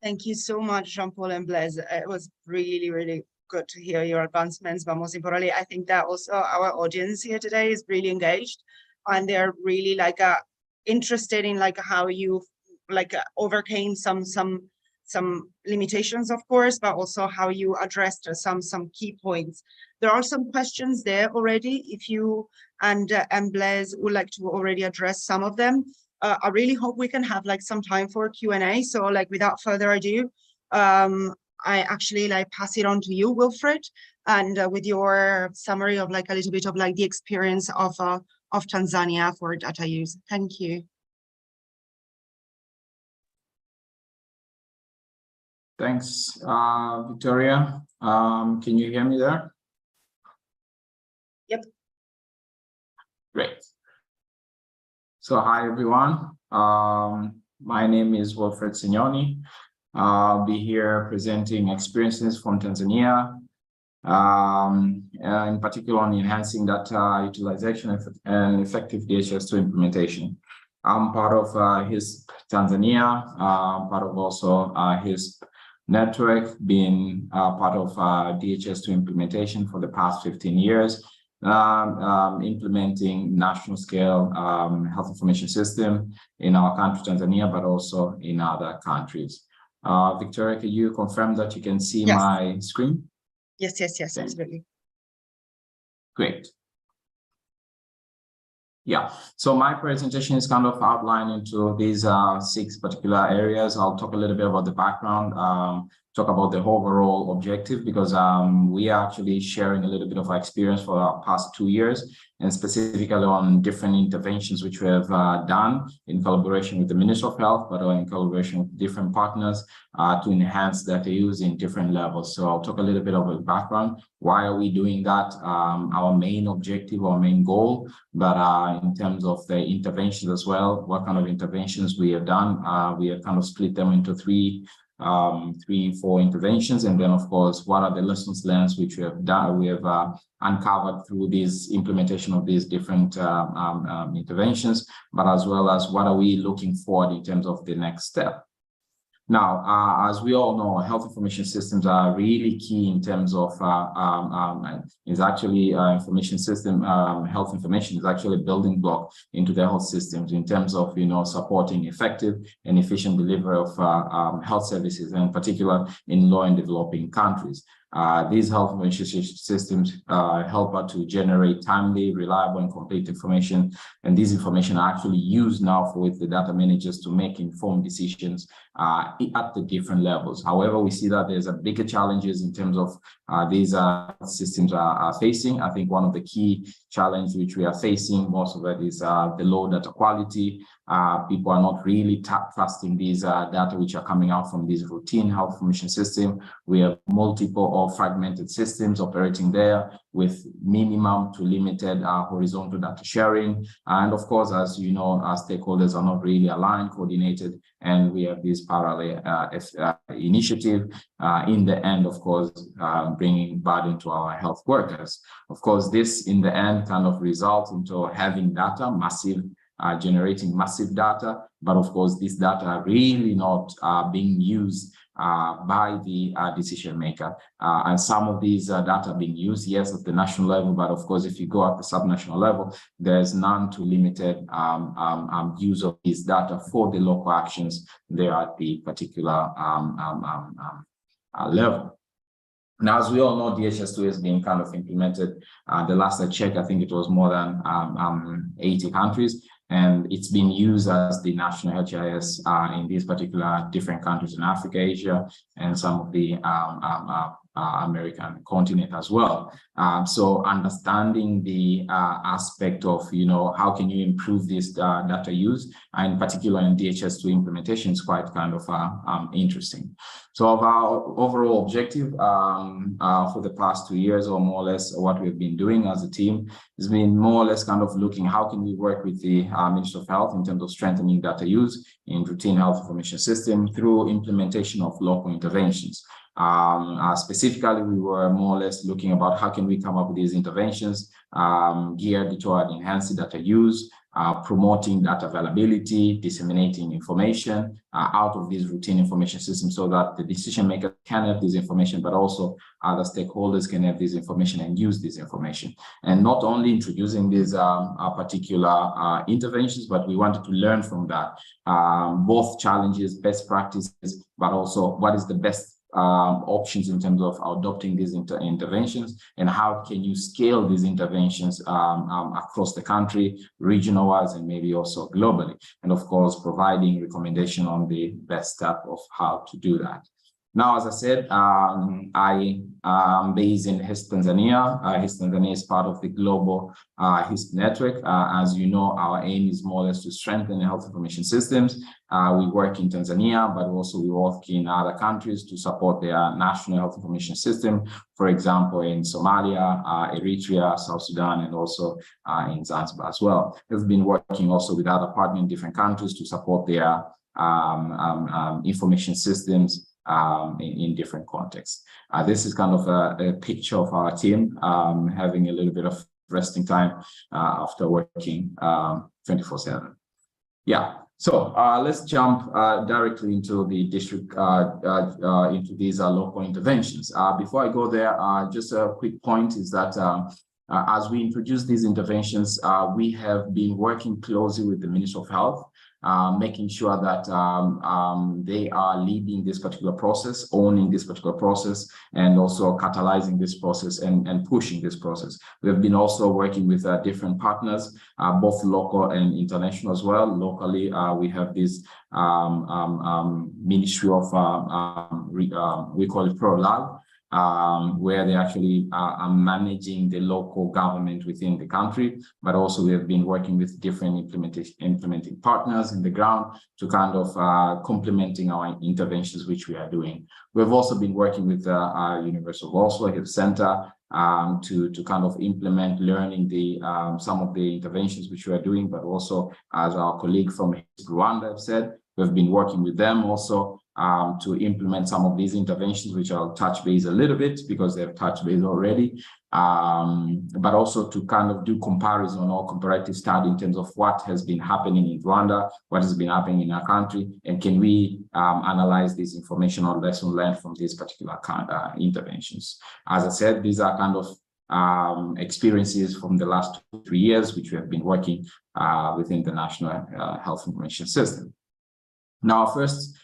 Thank you so much, Jean-Paul and Blaise. It was really, really good to hear your advancements, but most importantly, I think that also our audience here today is really engaged, and they're really interested in how you overcame some limitations, of course, but also how you addressed some key points. There are some questions there already. If you and Blaise would like to already address some of them, I really hope we can have some time for Q&A. So without further ado, I actually pass it on to you, Wilfred, and with your summary of a little bit of the experience of Tanzania for data use. Thank you. Thanks, Victoria. Can you hear me there? Yep. Great. So hi, everyone. My name is Wilfred Signoni. I'll be here presenting experiences from Tanzania, in particular on enhancing data utilization and effective DHIS2 implementation. I'm part of DHIS Tanzania, part of also DHIS network, being part of DHIS2 implementation for the past 15 years. Implementing national scale health information system in our country, Tanzania, but also in other countries. Victoria, can you confirm that you can see my screen? Yes, absolutely. Great. Yeah, so my presentation is kind of outlined into these 6 particular areas. I'll talk a little bit about the background, talk about the overall objective, because we are actually sharing a little bit of our experience for our past 2 years, and specifically on different interventions which we have done in collaboration with the Ministry of Health, but in collaboration with different partners to enhance data use in different levels. So I'll talk a little bit about the background. Why are we doing that? Our main objective, our main goal, but in terms of the interventions as well, what kind of interventions we have done. We have kind of split them into 3, 4 interventions, and then of course, what are the lessons learned which we have done, we have uncovered through this implementation of these different interventions, but as well as what are we looking forward in terms of the next step. Now, as we all know, health information systems are really key in terms of is actually information system. Health information is actually a building block into the health systems in terms of supporting effective and efficient delivery of health services, and in particular in low and developing countries. These health information systems help us to generate timely, reliable, and complete information. And these information are actually used now with the data managers to make informed decisions at the different levels. However, we see that there's a bigger challenges in terms of these systems are facing. I think one of the key challenges which we are facing, most of it is the low data quality. People are not really trusting these data which are coming out from these routine health information system. We have multiple or fragmented systems operating there with minimum to limited horizontal data sharing. And of course, as you know, our stakeholders are not really aligned, coordinated, and we have this parallel initiative in the end, of course, bringing burden to our health workers. Of course, this in the end kind of results into having data, generating massive data, but of course, this data are really not being used by the decision maker. And some of these data being used, yes, at the national level, but of course, if you go at the subnational level, there's none to limited use of this data for the local actions there at the particular level. Now, as we all know, DHIS2 is being kind of implemented. The last I checked, I think it was more than 80 countries, and it's been used as the national HIS in these particular different countries in Africa, Asia, and some of the American continent as well. So understanding the aspect of, how can you improve this data use, and in particular in DHIS2 implementation is quite kind of interesting. So our overall objective for the past 2 years, or more or less what we've been doing as a team, has been more or less kind of looking how can we work with the Ministry of Health in terms of strengthening data use in routine health information system through implementation of local interventions. Specifically, we were more or less looking about how can we come up with these interventions geared toward enhancing data use, promoting data availability, disseminating information out of these routine information systems so that the decision maker can have this information, but also other stakeholders can have this information and use this information. And not only introducing these particular interventions, but we wanted to learn from that, both challenges, best practices, but also what is the best options in terms of adopting these interventions, and how can you scale these interventions across the country, regional wise, and maybe also globally. And of course, providing recommendation on the best step of how to do that. Now, as I said, I am based in DHIS Tanzania. DHIS Tanzania is part of the global DHIS network. As you know, our aim is more or less to strengthen the health information systems. We work in Tanzania, but also we work in other countries to support their national health information system. For example, in Somalia, Eritrea, South Sudan, and also in Zanzibar as well. We've been working also with other partners in different countries to support their information systems in different contexts. This is kind of a picture of our team having a little bit of resting time after working 24/7. Yeah, so let's jump directly into the district, into these local interventions. Before I go there, just a quick point is that as we introduce these interventions, we have been working closely with the Ministry of Health, making sure that they are leading this particular process, owning this particular process, and also catalyzing this process and pushing this process. We have been also working with different partners, both local and international as well. Locally, we have this Ministry of, we call it ProLab, where they actually are managing the local government within the country, but also we have been working with different implementing partners in the ground to kind of complementing our interventions which we are doing. We've also been working with our University of Oslo Health Center to kind of implement learning the some of the interventions which we are doing, but also as our colleague from Rwanda have said, we've been working with them also to implement some of these interventions, which I'll touch base a little bit because they've touched base already, but also to kind of do comparison or comparative study in terms of what has been happening in Rwanda, what has been happening in our country, and can we analyze this information or lesson learned from these particular interventions. As I said, these are kind of experiences from the last 2-3 years, which we have been working within the National Health Information System. Now, first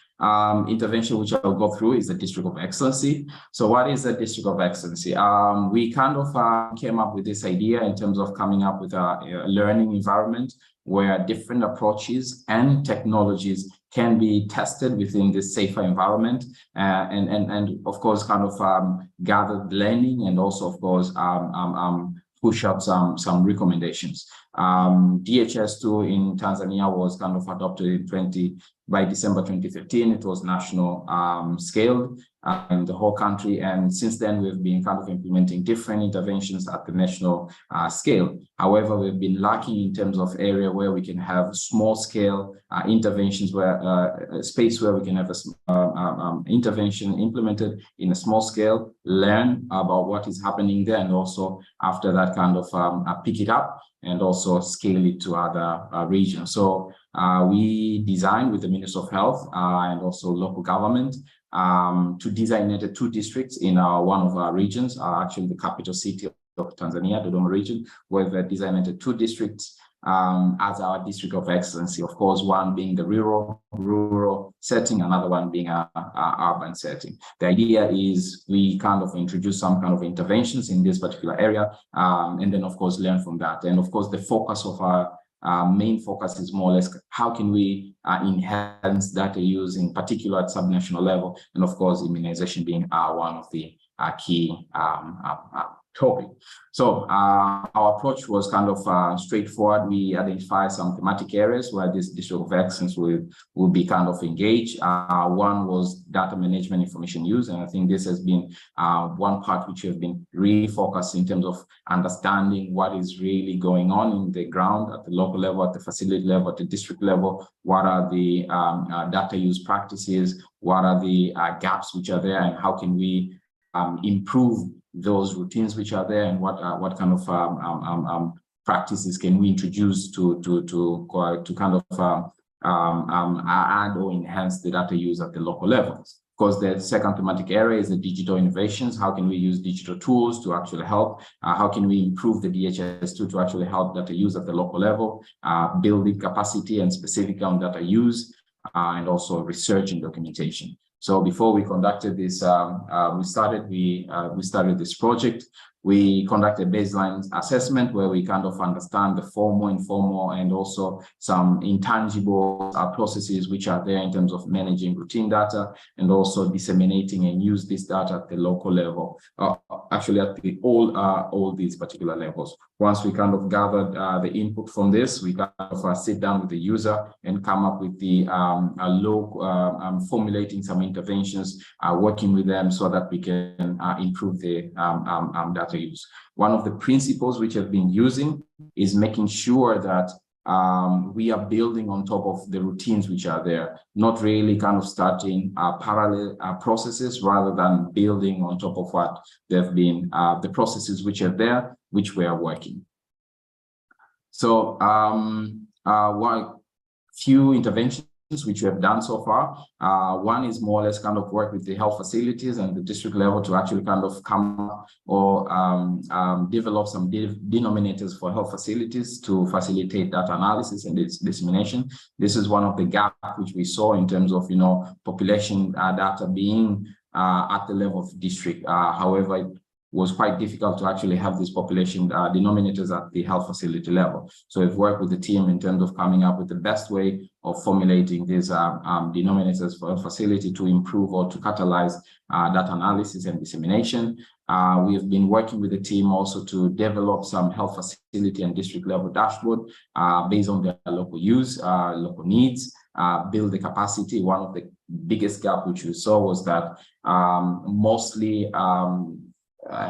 intervention which I'll go through is the District of Excellency. So what is the District of Excellency? We kind of came up with this idea in terms of coming up with a learning environment where different approaches and technologies can be tested within this safer environment, and of course kind of gathered learning, and also of course push out some recommendations. DHIS2 in Tanzania was kind of adopted by December 2015. It was national scaled in the whole country, and since then we've been kind of implementing different interventions at the national scale. However, we've been lacking in terms of area where we can have small scale interventions, where a space where we can have a intervention implemented in a small scale, learn about what is happening there, and also after that kind of pick it up and also scale it to other regions. So we designed with the Ministry of Health and also local government to designated 2 districts in one of our regions, actually the capital city of Tanzania, Dodoma region, where we've designated 2 districts as our district of excellency. Of course, one being the rural setting, another one being a urban setting. The idea is we kind of introduce some kind of interventions in this particular area, and then of course learn from that. And of course, the focus of our main focus is more or less how can we enhance data use, in particular at subnational level, and of course immunization being one of the key topic. So our approach was kind of straightforward. We identify some thematic areas where this district of excellence will be kind of engaged. One was data management, information use, and I think this has been one part which we have been really focused in terms of understanding what is really going on in the ground at the local level, at the facility level, at the district level. What are the data use practices? What are the gaps which are there, and how can we improve those routines which are there, and what kind of practices can we introduce to kind of add or enhance the data use at the local levels. Of course, the second thematic area is the digital innovations. How can we use digital tools to actually help? How can we improve the DHIS2 to actually help data use at the local level, building capacity and specific on data use, and also research and documentation. So before we conducted this, we started this project. We conducted baseline assessment where we kind of understand the formal, informal, and also some intangible processes which are there in terms of managing routine data and also disseminating and use this data at the local level, actually at the all these particular levels. Once we kind of gathered the input from this, we kind of sit down with the user and come up with the formulating some interventions, working with them so that we can improve the data use. One of the principles which I've been using is making sure that we are building on top of the routines which are there, not really kind of starting parallel processes, rather than building on top of what they've been, the processes which are there, which we are working. So one few interventions which we have done so far. One is more or less kind of work with the health facilities and the district level to actually kind of come up or develop some denominators for health facilities to facilitate data analysis and its dissemination. This is one of the gaps which we saw in terms of, population data being at the level of district. However, it was quite difficult to actually have these population denominators at the health facility level. So we've worked with the team in terms of coming up with the best way of formulating these denominators for a facility to improve or to catalyze data analysis and dissemination. We have been working with the team also to develop some health facility and district level dashboard based on their local use, local needs, build the capacity. One of the biggest gap which we saw was that mostly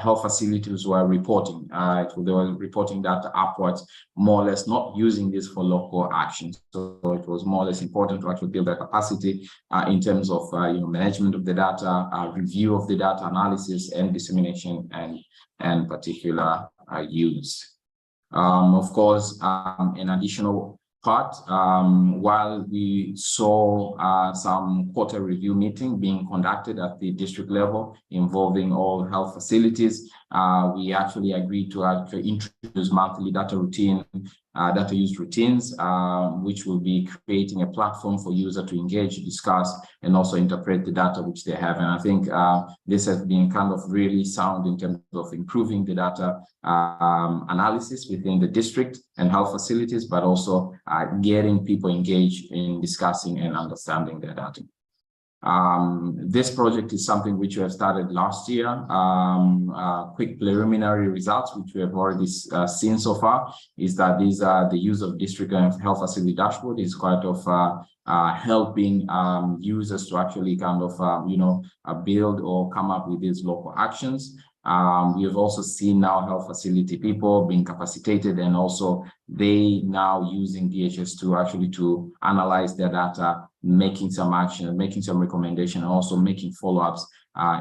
health facilities were reporting. They were reporting that upwards, more or less not using this for local actions. So it was more or less important to actually build that capacity in terms of management of the data, review of the data analysis and dissemination and particular use. Of course, an additional part, while we saw some quarter review meeting being conducted at the district level involving all health facilities, we actually agreed to actually introduce monthly data use routines, which will be creating a platform for user to engage, discuss, and also interpret the data which they have. And I think this has been kind of really sound in terms of improving the data analysis within the district and health facilities, but also getting people engaged in discussing and understanding their data. This project is something which we have started last year. Quick preliminary results, which we have already seen so far, is that these are the use of district and health facility dashboard is quite of helping users to actually kind of build or come up with these local actions. We have also seen now health facility people being capacitated, and also they now using DHIS2 actually to analyze their data, making some action, making some recommendation, and also making follow-ups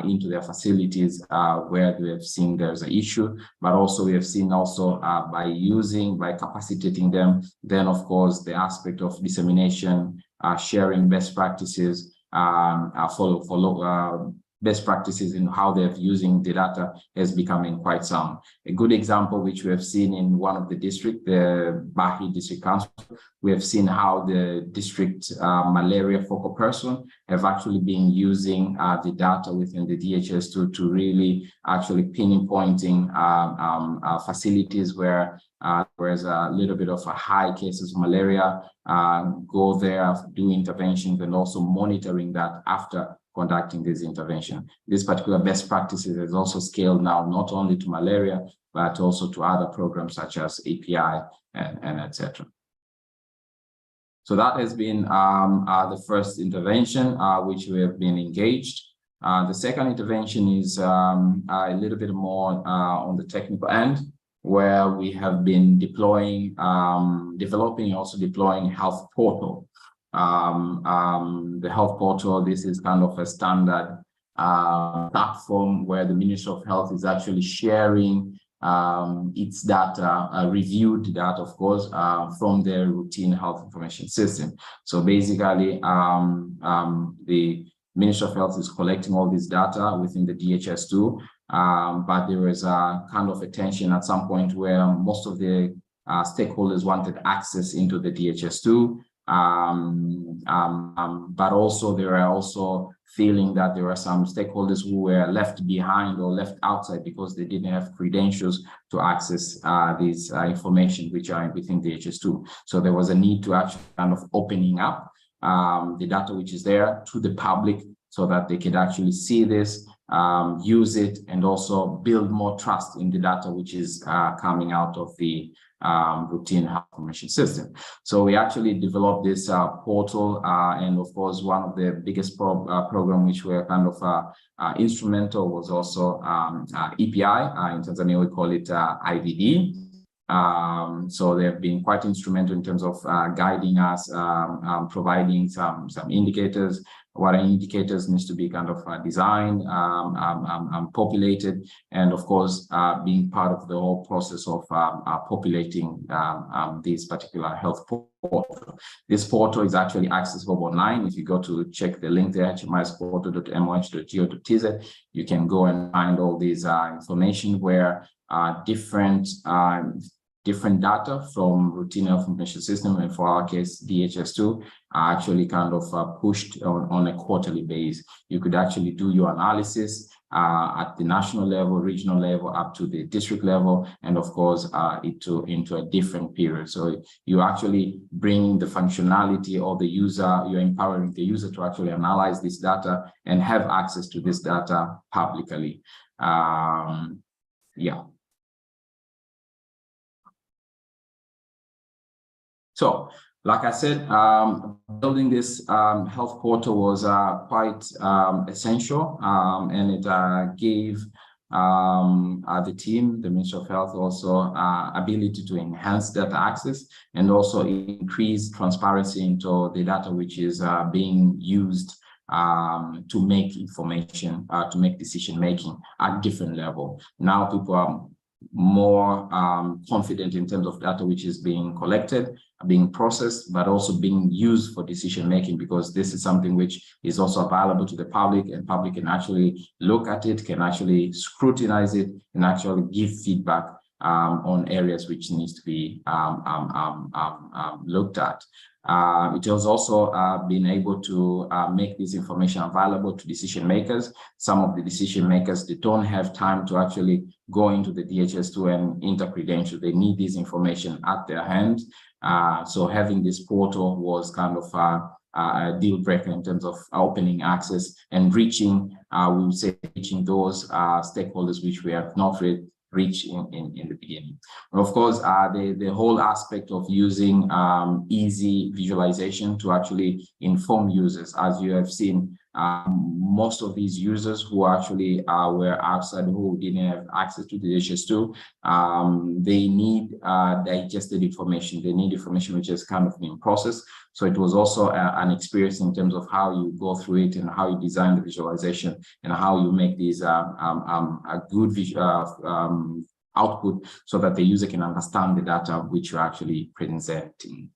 into their facilities where we have seen there's an issue. But also we have seen also by capacitating them, then of course the aspect of dissemination, sharing best practices, best practices in how they're using the data is becoming quite sound. A good example, which we have seen in one of the districts, the Bahi District Council, we have seen how the district malaria focal person have actually been using the data within the DHIS2 to really actually pinpointing facilities where there's a little bit of a high cases of malaria, go there, do interventions, and also monitoring that after conducting this intervention. This particular best practices is also scaled now, not only to malaria, but also to other programs such as API and etc. So that has been the first intervention which we have been engaged. The second intervention is a little bit more on the technical end, where we have been deploying, developing and also deploying health portal. The health portal, this is kind of a standard platform where the Ministry of Health is actually sharing its data, reviewed data, of course, from their routine health information system. So basically, the Ministry of Health is collecting all this data within the DHIS2, but there is a kind of a tension at some point where most of the stakeholders wanted access into the DHIS2, but also there are also feeling that there are some stakeholders who were left behind or left outside because they didn't have credentials to access this information which are within the DHIS2. So there was a need to actually kind of opening up the data which is there to the public so that they could actually see this, use it, and also build more trust in the data which is coming out of the routine health information system. So we actually developed this portal, and of course one of the biggest program which were kind of instrumental was also EPI. In Tanzania we call it IVD. So they've been quite instrumental in terms of guiding us, providing some indicators. What are indicators needs to be kind of designed, populated, and of course being part of the whole process of populating this particular health portal. This portal is actually accessible online. If you go to check the link there, hmisportal.moh.go.tz, you can go and find all these information where different data from routine health information system, and for our case, DHIS2, are actually kind of pushed on a quarterly basis. You could actually do your analysis at the national level, regional level, up to the district level, and of course, into a different period. So you actually bring the functionality of the user, you're empowering the user to actually analyze this data and have access to this data publicly. Yeah. So, like I said, building this health portal was quite essential, and it gave the team, the Ministry of Health, also ability to enhance data access and also increase transparency into the data which is being used to make information, to make decision making at different level. Now people are more confident in terms of data which is being collected, being processed, but also being used for decision making, because this is something which is also available to the public, and public can actually look at it, can actually scrutinize it, and actually give feedback on areas which needs to be looked at. It has also been able to make this information available to decision makers. Some of the decision makers, they don't have time to actually go into the DHIS2 and enter credentials. They need this information at their hand. So having this portal was kind of a deal breaker in terms of opening access and reaching, we would say, reaching those stakeholders which we have not reached in the beginning. And of course, the whole aspect of using easy visualization to actually inform users, as you have seen, most of these users who actually were outside, who didn't have access to the DHIS2, they need digested information. They need information which has kind of been processed. So it was also an experience in terms of how you go through it and how you design the visualization and how you make these a good visual output so that the user can understand the data which you're actually presenting.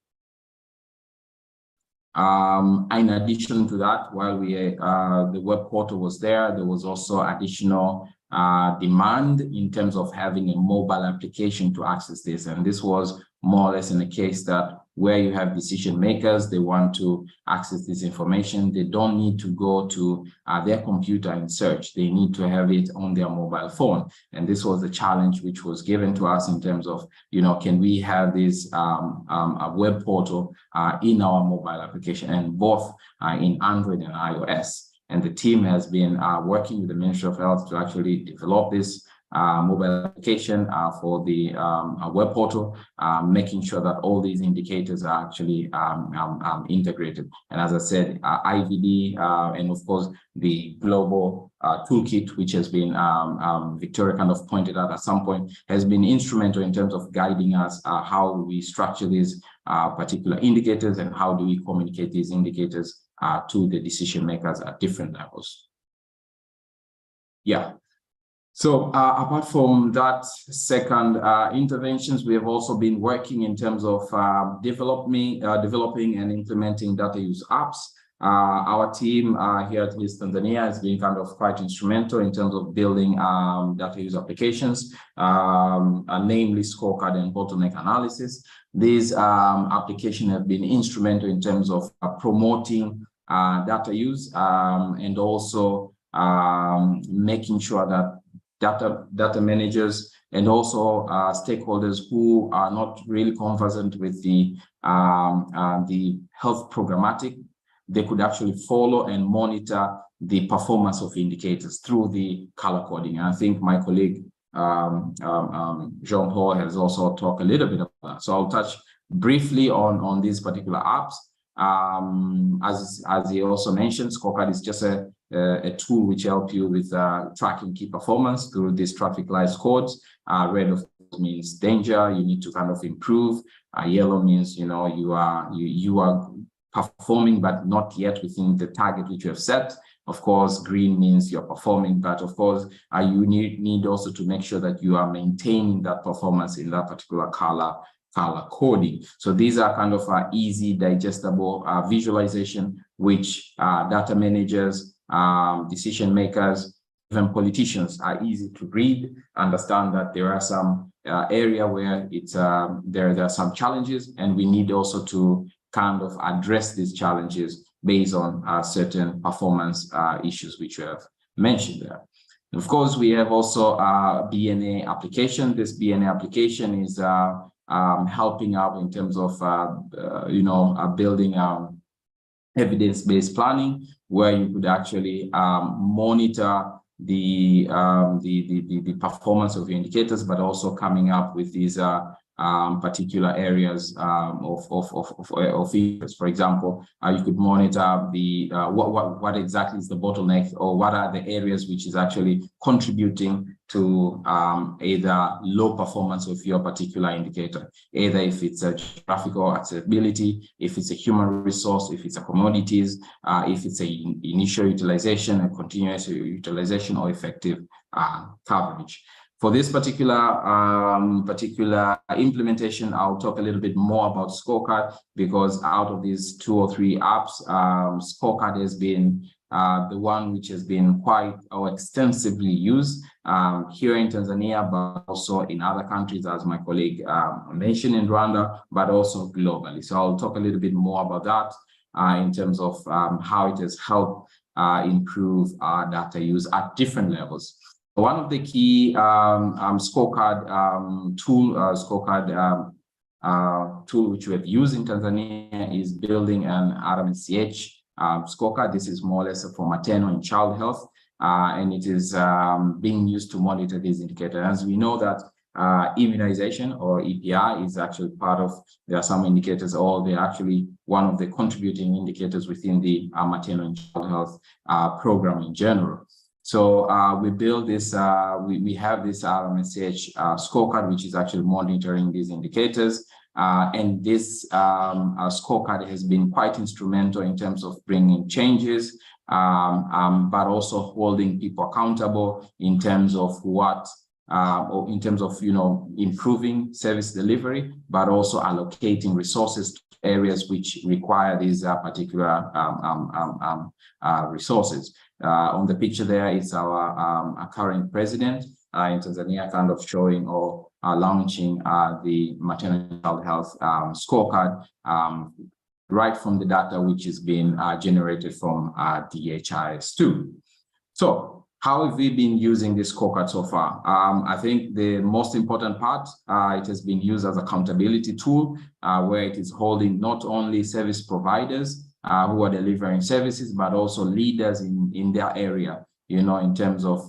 In addition to that, while the web portal was there was also additional demand in terms of having a mobile application to access this. And this was more or less in a case that where you have decision makers, they want to access this information. They don't need to go to their computer and search. They need to have it on their mobile phone. And this was the challenge which was given to us in terms of, can we have this a web portal in our mobile application, and both in Android and iOS. And the team has been working with the Ministry of Health to actually develop this mobile application for the web portal, making sure that all these indicators are actually integrated. And as I said, IVD and of course the global toolkit, which has been Victoria kind of pointed out at some point, has been instrumental in terms of guiding us how we structure these particular indicators and how do we communicate these indicators to the decision makers at different levels. Yeah. So apart from that second interventions, we have also been working in terms of developing and implementing data use apps. Our team here at DHIS Tanzania has been kind of quite instrumental in terms of building data use applications, namely scorecard and bottleneck analysis. These applications have been instrumental in terms of promoting data use and also making sure that data managers and also stakeholders who are not really conversant with the health programmatic, they could actually follow and monitor the performance of indicators through the color coding. And I think my colleague Jean-Paul has also talked a little bit about that. So I'll touch briefly on these particular apps. As he also mentioned, Scorecard is just a tool which helps you with tracking key performance through these traffic light codes. Red of course means danger, you need to kind of improve. Yellow means you are performing but not yet within the target which you have set. Of course, green means you're performing, but of course you need also to make sure that you are maintaining that performance in that particular color coding. So these are kind of easy, digestible visualization, which data managers, decision makers, even politicians are easy to read, understand that there are some area where there are some challenges, and we need also to kind of address these challenges based on certain performance issues which you have mentioned there. And of course, we have also a BNA application. This BNA application is helping out in terms of building evidence-based planning, where you could actually monitor the performance of your indicators, but also coming up with these particular areas of interest. For example, you could monitor the what exactly is the bottleneck, or what are the areas which is actually contributing to either low performance of your particular indicator, either if it's a geographical accessibility, if it's a human resource, if it's a commodities, if it's a initial utilization, a continuous utilization, or effective coverage. For this particular implementation, I'll talk a little bit more about Scorecard, because out of these 2 or 3 apps, Scorecard has been the one which has been quite extensively used here in Tanzania, but also in other countries, as my colleague mentioned, in Rwanda, but also globally. So I'll talk a little bit more about that in terms of how it has helped improve our data use at different levels. One of the key scorecard tool which we have used in Tanzania is building an RMCH scorecard. This is more or less for maternal and child health, and it is being used to monitor these indicators. As we know that immunization, or EPI, is actually part of, there are some indicators, or they're actually one of the contributing indicators within the maternal and child health program in general. So we build this, we have this RMCH scorecard, which is actually monitoring these indicators. And this scorecard has been quite instrumental in terms of bringing changes, but also holding people accountable in terms of what or in terms of, improving service delivery, but also allocating resources to areas which require these particular resources. On the picture there is our current president in Tanzania, kind of showing or launching the maternal child health scorecard, right from the data which is being generated from DHIS2. So how have we been using this scorecard so far? I think the most important part, it has been used as accountability tool, where it is holding not only service providers who are delivering services, but also leaders in their area, in terms of,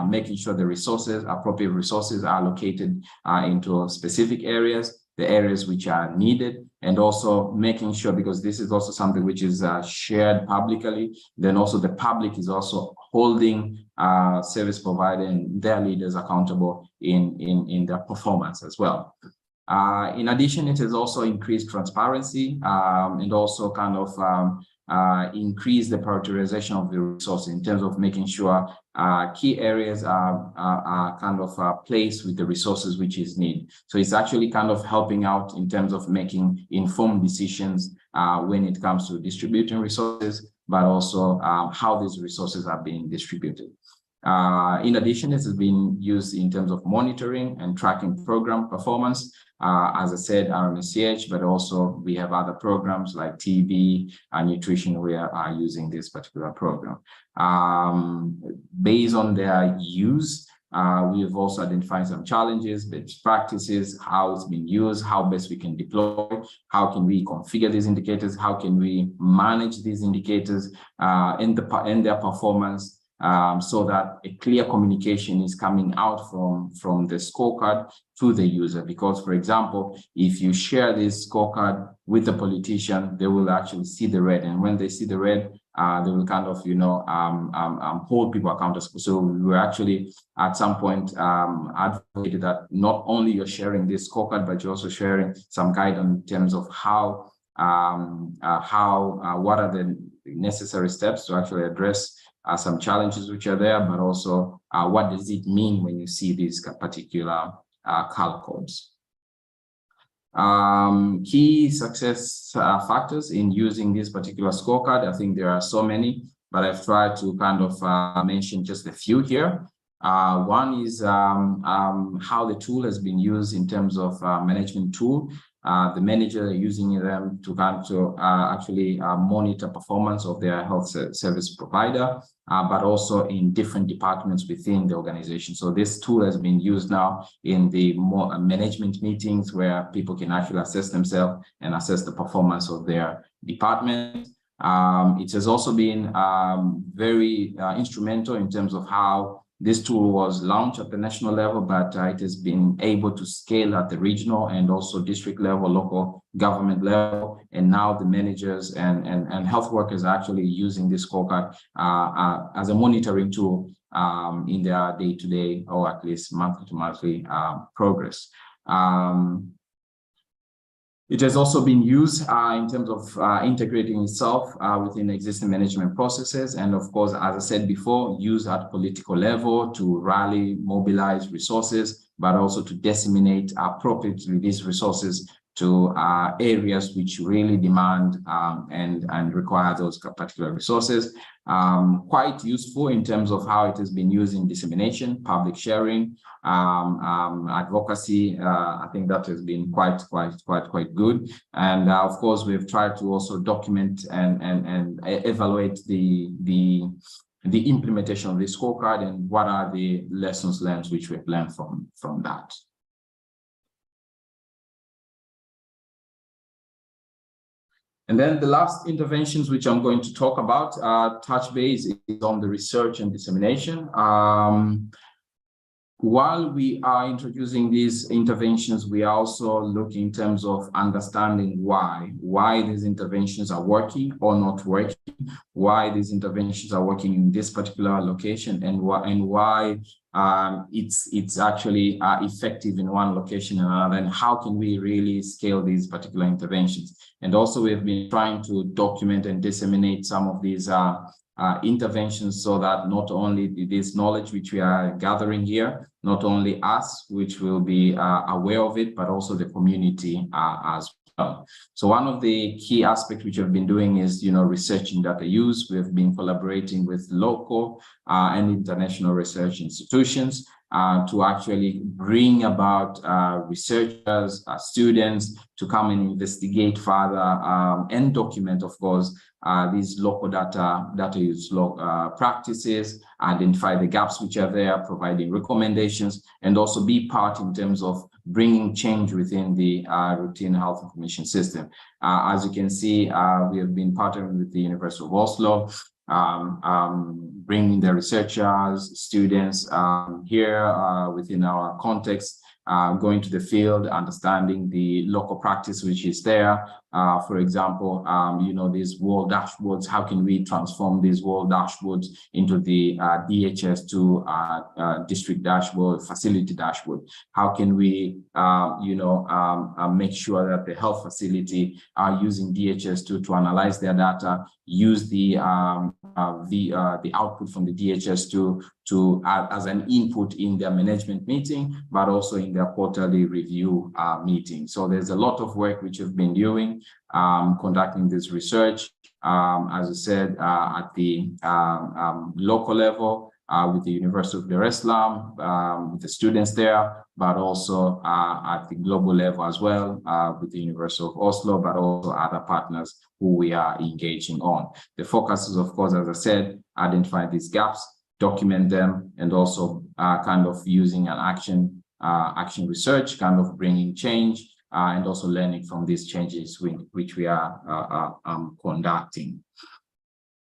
making sure the resources, appropriate resources are allocated into specific areas, the areas which are needed, and also making sure, because this is also something which is shared publicly, then also the public is also holding service provider and their leaders accountable in their performance as well. In addition, it has also increased transparency and also kind of increase the prioritization of the resources in terms of making sure key areas are kind of placed with the resources which is needed. So it's actually kind of helping out in terms of making informed decisions when it comes to distributing resources, but also how these resources are being distributed. In addition, it has been used in terms of monitoring and tracking program performance. As I said, RMSCH, but also we have other programs like TB and nutrition. We are using this particular program. Based on their use, we have also identified some challenges, best practices, how it's been used, how best we can deploy, how can we configure these indicators, how can we manage these indicators and their performance, so that a clear communication is coming out from the scorecard to the user. Because, for example, if you share this scorecard with the politician, they will actually see the red, and when they see the red, they will kind of, hold people accountable. So we were actually at some point advocated that not only you're sharing this scorecard, but you're also sharing some guidance in terms of how what are the necessary steps to actually address some challenges which are there, but also what does it mean when you see these particular color codes. Key success factors in using this particular scorecard, I think there are so many, but I've tried to kind of mention just a few here. One is how the tool has been used in terms of management tool. The manager are using them to kind of actually monitor performance of their health service provider, but also in different departments within the organization. So this tool has been used now in the more management meetings where people can actually assess themselves and assess the performance of their department. It has also been very instrumental in terms of how this tool was launched at the national level, but it has been able to scale at the regional and also district level, local government level. And now the managers and health workers are actually using this scorecard as a monitoring tool in their day-to-day or at least monthly-to-monthly progress. It has also been used in terms of integrating itself within existing management processes. And of course, as I said before, used at political level to rally, mobilize resources, but also to disseminate appropriately these resources to areas which really demand and require those particular resources. Quite useful in terms of how it has been used in dissemination, public sharing, advocacy. I think that has been quite good. And of course, we've tried to also document and evaluate the implementation of this scorecard and what are the lessons learned which we've learned from that. And then the last interventions which I'm going to talk about, touch base, is on the research and dissemination. While we are introducing these interventions, we are also looking in terms of understanding why these interventions are working or not working, why these interventions are working in this particular location, and why it's actually effective in one location and another, and how can we really scale these particular interventions. And also we've been trying to document and disseminate some of these interventions so that not only this knowledge which we are gathering here, not only us, which will be aware of it, but also the community as well. So one of the key aspects which we've been doing is, researching data use. We have been collaborating with local and international research institutions to actually bring about researchers, students to come and investigate further and document, of course, these local data use practices, identify the gaps which are there, providing recommendations, and also be part in terms of bringing change within the routine health information system. As you can see, we have been partnering with the University of Oslo, bringing the researchers, students here within our context, going to the field, understanding the local practice which is there. For example, these world dashboards, how can we transform these world dashboards into the DHIS2 district dashboard, facility dashboard? How can we, make sure that the health facility are using DHIS2 to analyze their data, use the output from the DHIS2 as an input in their management meeting, but also in their quarterly review meeting. So there's a lot of work which we've been doing, conducting this research, as I said, at the local level, with the University of Dar es Salaam, with the students there, but also at the global level as well, with the University of Oslo, but also other partners who we are engaging on. The focus is, of course, as I said, identify these gaps, document them, and also kind of using an action research, kind of bringing change, and also learning from these changes which we are conducting.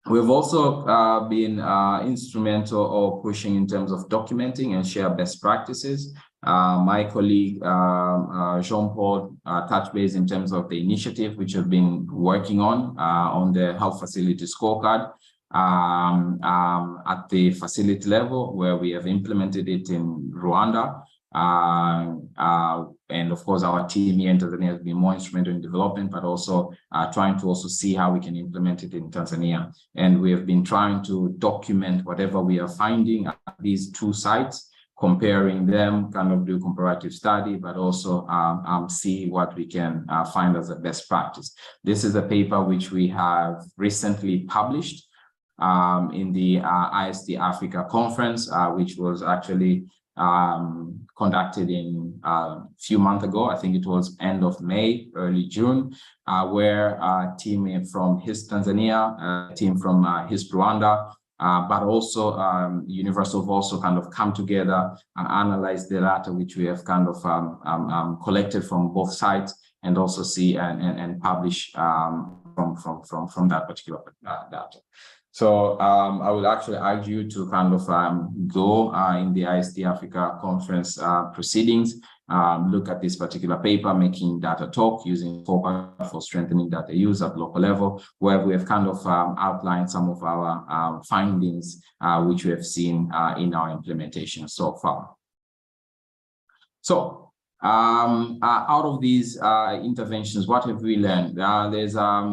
We've also been instrumental or pushing in terms of documenting and share best practices. My colleague Jean-Paul touched base in terms of the initiative which have been working on the health facility scorecard at the facility level, where we have implemented it in Rwanda. And of course, our team here in Tanzania has been more instrumental in development, but also trying to also see how we can implement it in Tanzania. And we have been trying to document whatever we are finding at these two sites, comparing them, kind of do comparative study, but also see what we can find as a best practice. This is a paper which we have recently published in the IST Africa conference, which was actually conducted in a few months ago. I think it was end of May, early June, where a team from DHIS Tanzania, a team from DHIS Rwanda, but also University of also kind of come together and analyze the data which we have kind of collected from both sides, and also see and publish from that particular data. So I would actually urge you to kind of go in the IST Africa conference proceedings, look at this particular paper, Making Data Talk, using Scorecards for strengthening data use at local level, where we have kind of outlined some of our findings, which we have seen in our implementation so far. So out of these interventions, what have we learned? There's a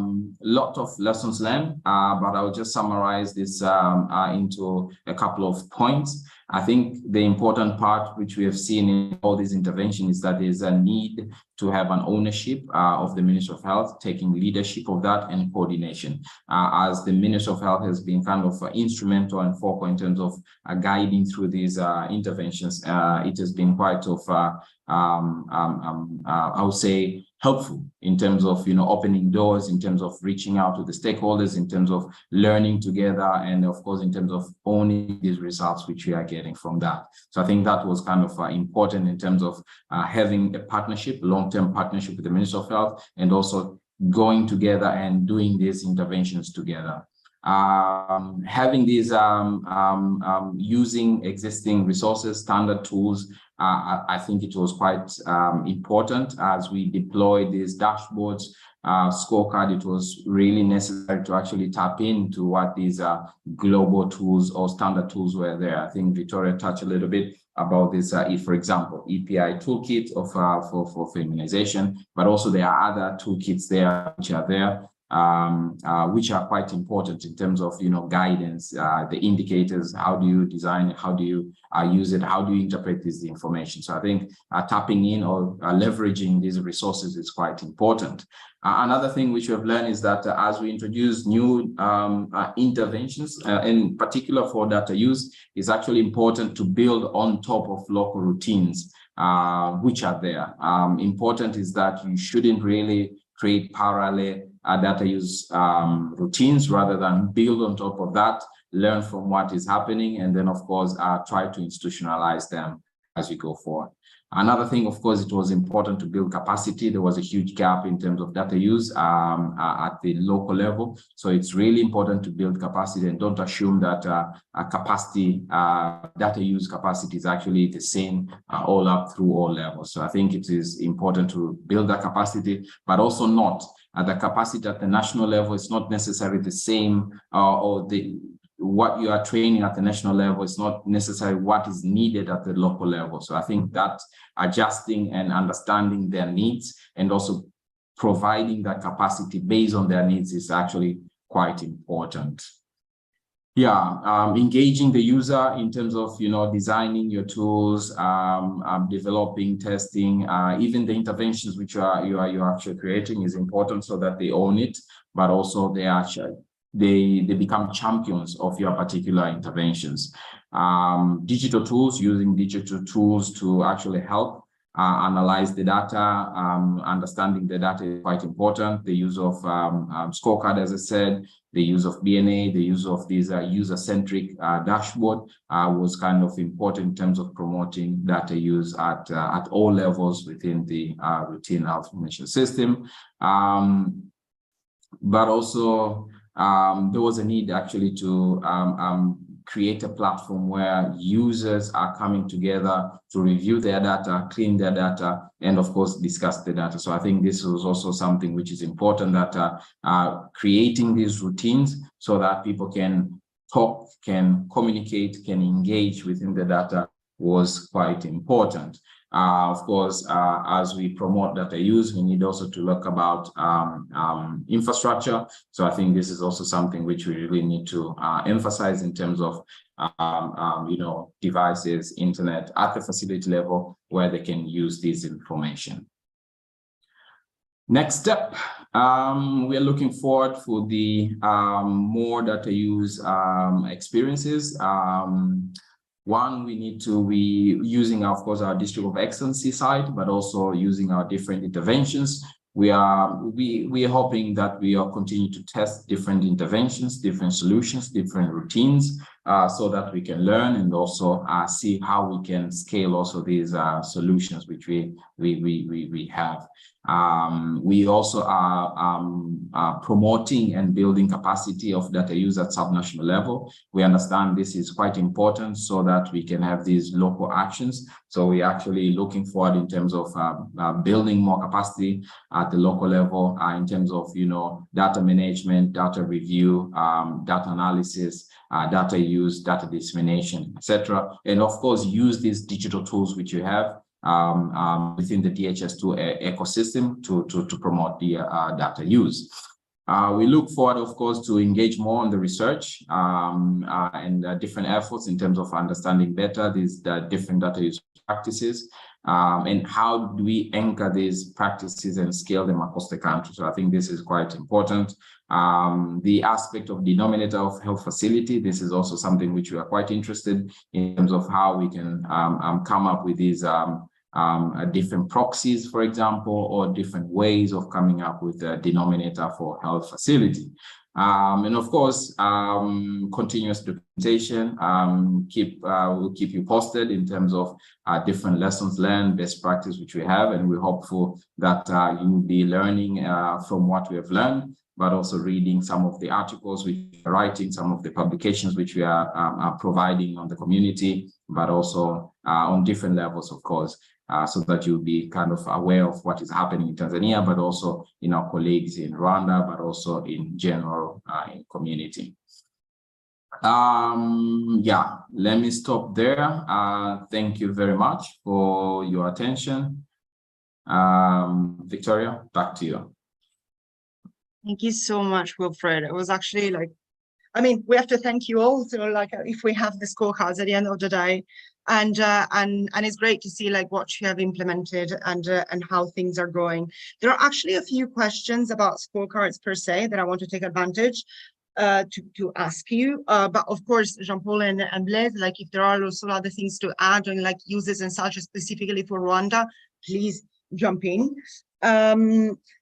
lot of lessons learned, but I'll just summarize this into a couple of points. I think the important part which we have seen in all these interventions is that there's a need to have an ownership of the Ministry of Health, taking leadership of that, and coordination. As the Ministry of Health has been kind of instrumental and focal in terms of guiding through these interventions, it has been quite of, I would say, helpful in terms of, opening doors, in terms of reaching out to the stakeholders, in terms of learning together, and of course, in terms of owning these results which we are getting from that. So I think that was kind of important in terms of having a partnership, long-term partnership with the Ministry of Health, and also going together and doing these interventions together. Having these, using existing resources, standard tools, I think it was quite important as we deployed these dashboards, scorecard. It was really necessary to actually tap into what these global tools or standard tools were there. I think Victoria touched a little bit about this, for example, EPI toolkit of for immunization, but also there are other toolkits there which are there. which are quite important in terms of, guidance, the indicators, how do you design it, how do you use it, how do you interpret this information. So I think tapping in or leveraging these resources is quite important. Another thing which we have learned is that as we introduce new interventions, in particular for data use, it's actually important to build on top of local routines, which are there. Important is that you shouldn't really create parallel data use routines, rather than build on top of that, learn from what is happening, and then, of course, try to institutionalize them as we go forward. Another thing, of course, it was important to build capacity. There was a huge gap in terms of data use at the local level. So it's really important to build capacity, and don't assume that data use capacity is actually the same all up through all levels. So I think it is important to build that capacity, but also not at the capacity at the national level. It's not necessarily the same what you are training at the national level is not necessarily what is needed at the local level. So I think that adjusting and understanding their needs and also providing that capacity based on their needs is actually quite important. Yeah, engaging the user in terms of, designing your tools, developing, testing, even the interventions which you're actually creating is important, so that they own it, but also they become champions of your particular interventions. Digital tools, using digital tools to actually help analyze the data, understanding the data is quite important. The use of scorecard, as I said, the use of BNA, the use of these user-centric dashboard was kind of important in terms of promoting data use at all levels within the routine health information system. But also, there was a need actually to create a platform where users are coming together to review their data, clean their data, and of course discuss the data. So I think this was also something which is important, that creating these routines so that people can talk, can communicate, can engage within the data was quite important. Of course, as we promote data use, we need also to look about infrastructure. So I think this is also something which we really need to emphasize in terms of, devices, internet at the facility level where they can use this information. Next step, we are looking forward for the more data use experiences. One, we need to be using, of course, our District of Excellency side, but also using our different interventions. We are hoping that we will continue to test different interventions, different solutions, different routines, so that we can learn and also see how we can scale also these solutions which we have. We also are promoting and building capacity of data use at subnational level. We understand this is quite important so that we can have these local actions. So we're actually looking forward in terms of building more capacity at the local level in terms of, data management, data review, data analysis, data use, data dissemination, etc. And of course, use these digital tools which you have within the DHIS2 ecosystem to promote the data use. We look forward, of course, to engage more on the research and different efforts in terms of understanding better these different data use practices, and how do we anchor these practices and scale them across the country. So I think this is quite important. The aspect of denominator of health facility, this is also something which we are quite interested in terms of how we can come up with these different proxies, for example, or different ways of coming up with a denominator for health facility. And of course, continuous documentation. We'll keep you posted in terms of different lessons learned, best practice which we have, and we're hopeful that you will be learning from what we have learned, but also reading some of the articles we are writing, some of the publications which we are providing on the community, but also on different levels, of course, so that you'll be kind of aware of what is happening in Tanzania, but also in our colleagues in Rwanda, but also in general in community. Yeah, let me stop there. Thank you very much for your attention. Victoria, back to you. Thank you so much, Wilfred. It was actually like, I mean, we have to thank you all. So like, if we have the scorecards at the end of the day, and it's great to see like what you have implemented and how things are going. There are actually a few questions about scorecards per se that I want to take advantage to ask you. But of course, Jean-Paul and Blaise, like if there are also other things to add on like uses and such specifically for Rwanda, please jump in.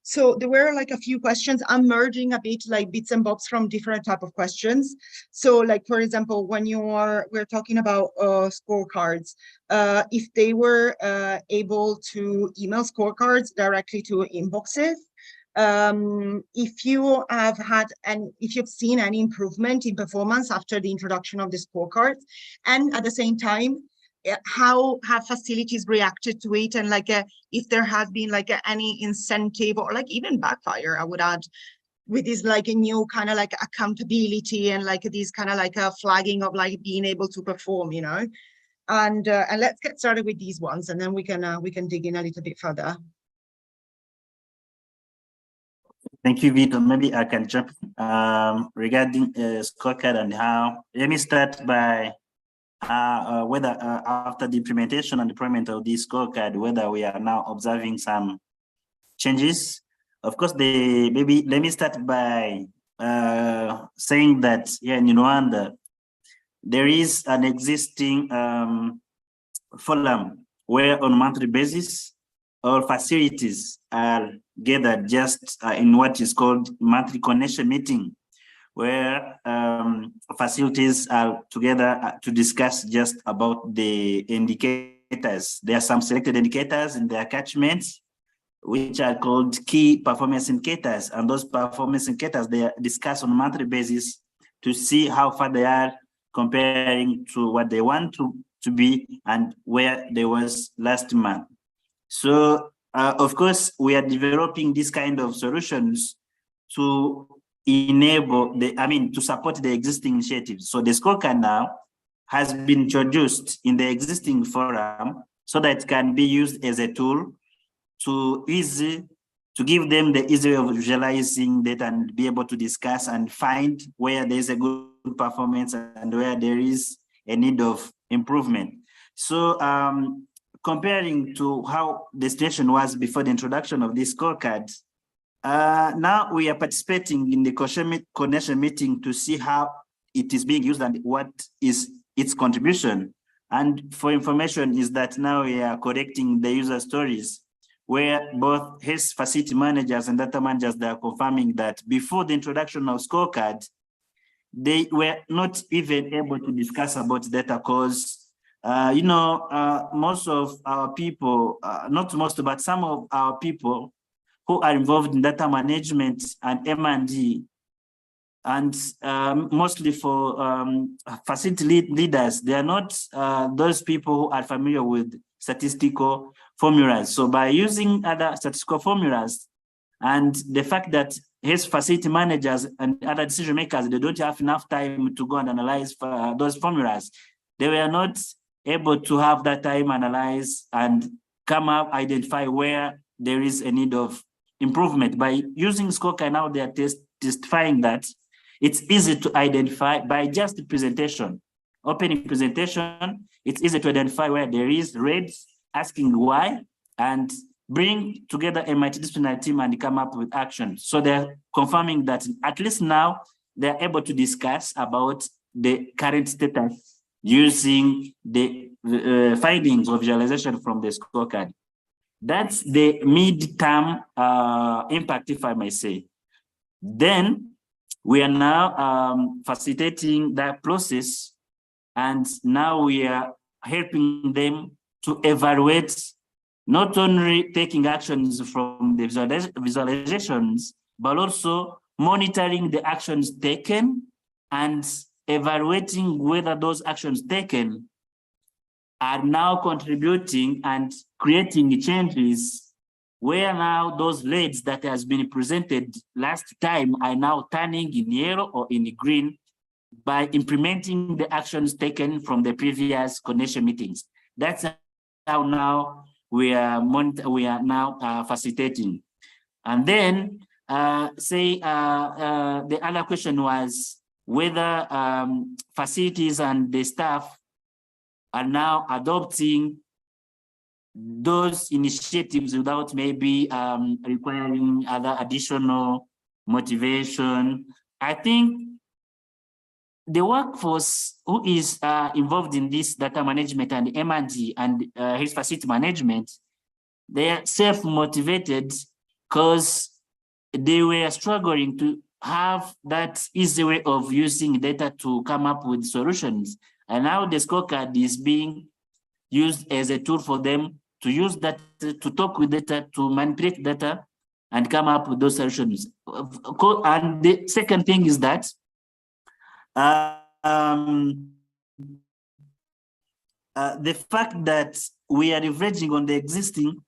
So there were like a few questions. I'm merging a bit like bits and bobs from different type of questions. So like, for example, when we're talking about scorecards, if they were able to email scorecards directly to inboxes, if you have had and if you've seen any improvement in performance after the introduction of the scorecards, and at the same time, how have facilities reacted to it, and like if there has been like any incentive or like even backfire, I would add, with this like a new kind of like accountability and like these kind of like a flagging of like being able to perform, you know. And let's get started with these ones, and then we can dig in a little bit further. Thank you, Vito. Maybe I can jump regarding scorecard and how. Let me start by whether after the implementation and deployment of this scorecard, whether we are now observing some changes. Of course, maybe let me start by saying that here in Rwanda, there is an existing forum where on a monthly basis, all facilities are gathered just in what is called monthly connection meeting, where facilities are together to discuss just about the indicators. There are some selected indicators in their catchments, which are called key performance indicators. And those performance indicators, they are discussed on a monthly basis to see how far they are comparing to what they want to be and where they was last month. So, of course, we are developing this kind of solutions to enable to support the existing initiatives. So the scorecard now has been introduced in the existing forum so that it can be used as a tool to give them the easy way of visualizing data and be able to discuss and find where there is a good performance and where there is a need of improvement. So comparing to how the situation was before the introduction of this scorecard, now we are participating in the connection meeting to see how it is being used and what is its contribution. And for information is that now we are collecting the user stories where both his facility managers and data managers, they are confirming that before the introduction of scorecard, they were not even able to discuss about data because most of our people, not most, but some of our people who are involved in data management and M&D, and mostly for facility leaders, they are not those people who are familiar with statistical formulas. So by using other statistical formulas and the fact that his facility managers and other decision makers, they don't have enough time to go and analyze those formulas, they were not able to have that time analyze and come up, identify where there is a need of improvement. By using Scorecard now, they are testifying that it's easy to identify by just the presentation. Opening presentation, it's easy to identify where there is red, asking why, and bring together a multidisciplinary team and come up with action. So they're confirming that at least now they're able to discuss about the current status using the findings of visualization from the scorecard. That's the mid-term impact, if I may say. Then we are now facilitating that process, and now we are helping them to evaluate, not only taking actions from the visualizations, but also monitoring the actions taken and evaluating whether those actions taken are now contributing and creating changes where now those leads that has been presented last time are now turning in yellow or in green by implementing the actions taken from the previous connection meetings. That's how now we are now facilitating. And then say the other question was whether facilities and the staff are now adopting those initiatives without maybe requiring other additional motivation. I think the workforce who is involved in this data management and M&D and his facility management, they are self-motivated because they were struggling to have that easy way of using data to come up with solutions. And now the scorecard is being used as a tool for them to use that, to talk with data, to manipulate data, and come up with those solutions. And the second thing is that the fact that we are leveraging on the existing,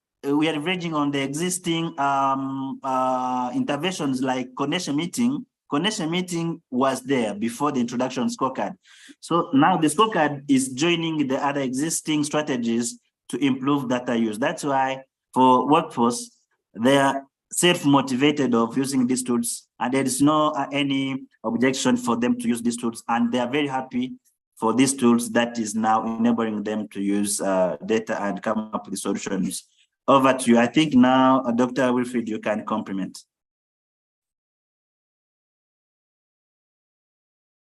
interventions like connection meeting. Connection meeting was there before the introduction of scorecard. So now the scorecard is joining the other existing strategies to improve data use. That's why for workforce, they are self-motivated of using these tools, and there is no any objection for them to use these tools, and they are very happy for these tools that is now enabling them to use data and come up with solutions. Over to you. I think now, Dr. Wilfried, you can complement.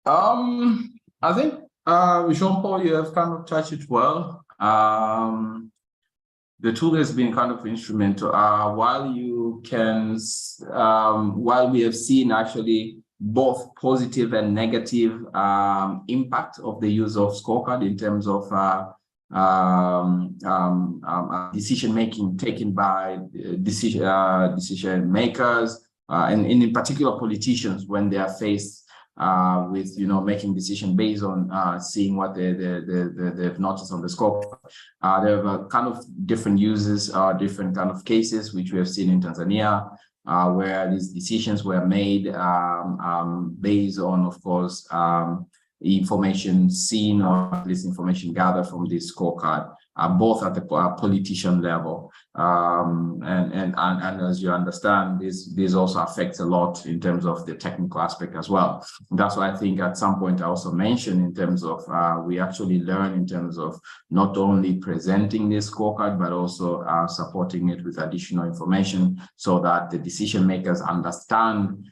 I think, Jean-Paul, you have kind of touched it well. The tool has been kind of instrumental. While we have seen actually both positive and negative impact of the use of scorecard in terms of decision making taken by decision makers, and in particular politicians when they are faced with making decision based on seeing what they've noticed on the scope. There are kind of different uses, different kind of cases which we have seen in Tanzania, where these decisions were made based on, of course, information seen or at least information gathered from this scorecard, both at the politician level. And as you understand, this also affects a lot in terms of the technical aspect as well. And that's why I think at some point I also mentioned in terms of we actually learn in terms of not only presenting this scorecard, but also supporting it with additional information so that the decision makers understand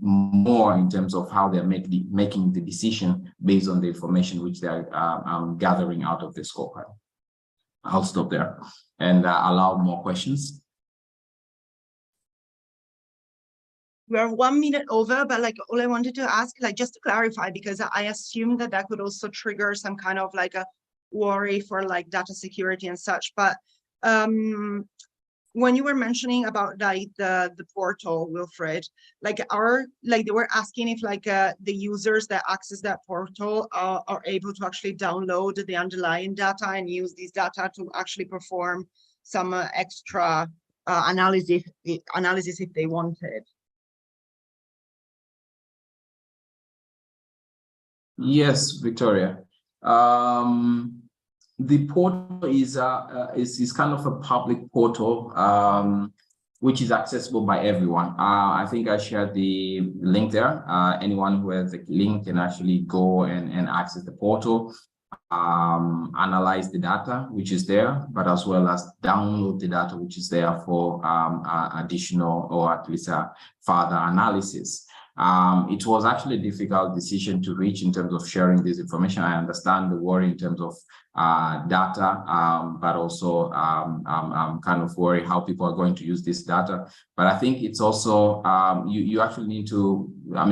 more in terms of how they're making the decision based on the information which they're gathering out of the scorecard. I'll stop there and allow more questions. We're 1 minute over, but like all I wanted to ask, like just to clarify, because I assume that that could also trigger some kind of like a worry for like data security and such. But when you were mentioning about like the portal, Wilfried, like they were asking if like the users that access that portal are able to actually download the underlying data and use these data to actually perform some extra analysis if they wanted. Yes, Victoria. The portal is kind of a public portal, which is accessible by everyone. I think I shared the link there. Anyone who has the link can actually go and access the portal, analyze the data which is there, but as well as download the data which is there for additional or at least further analysis. It was actually a difficult decision to reach in terms of sharing this information. I understand the worry in terms of data, but also kind of worry how people are going to use this data. But I think it's also, you actually need to, I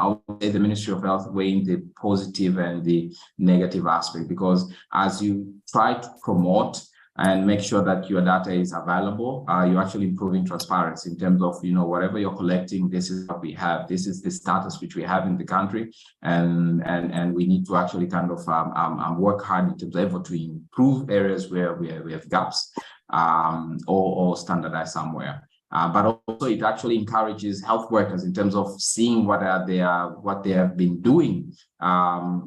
would say the Ministry of Health weighing the positive and the negative aspect, because as you try to promote and make sure that your data is available, you're actually improving transparency in terms of, whatever you're collecting, this is what we have, this is the status which we have in the country, and we need to actually kind of work hard in terms of effort to improve areas where we have gaps, or standardize somewhere. But also it actually encourages health workers in terms of seeing what they have been doing,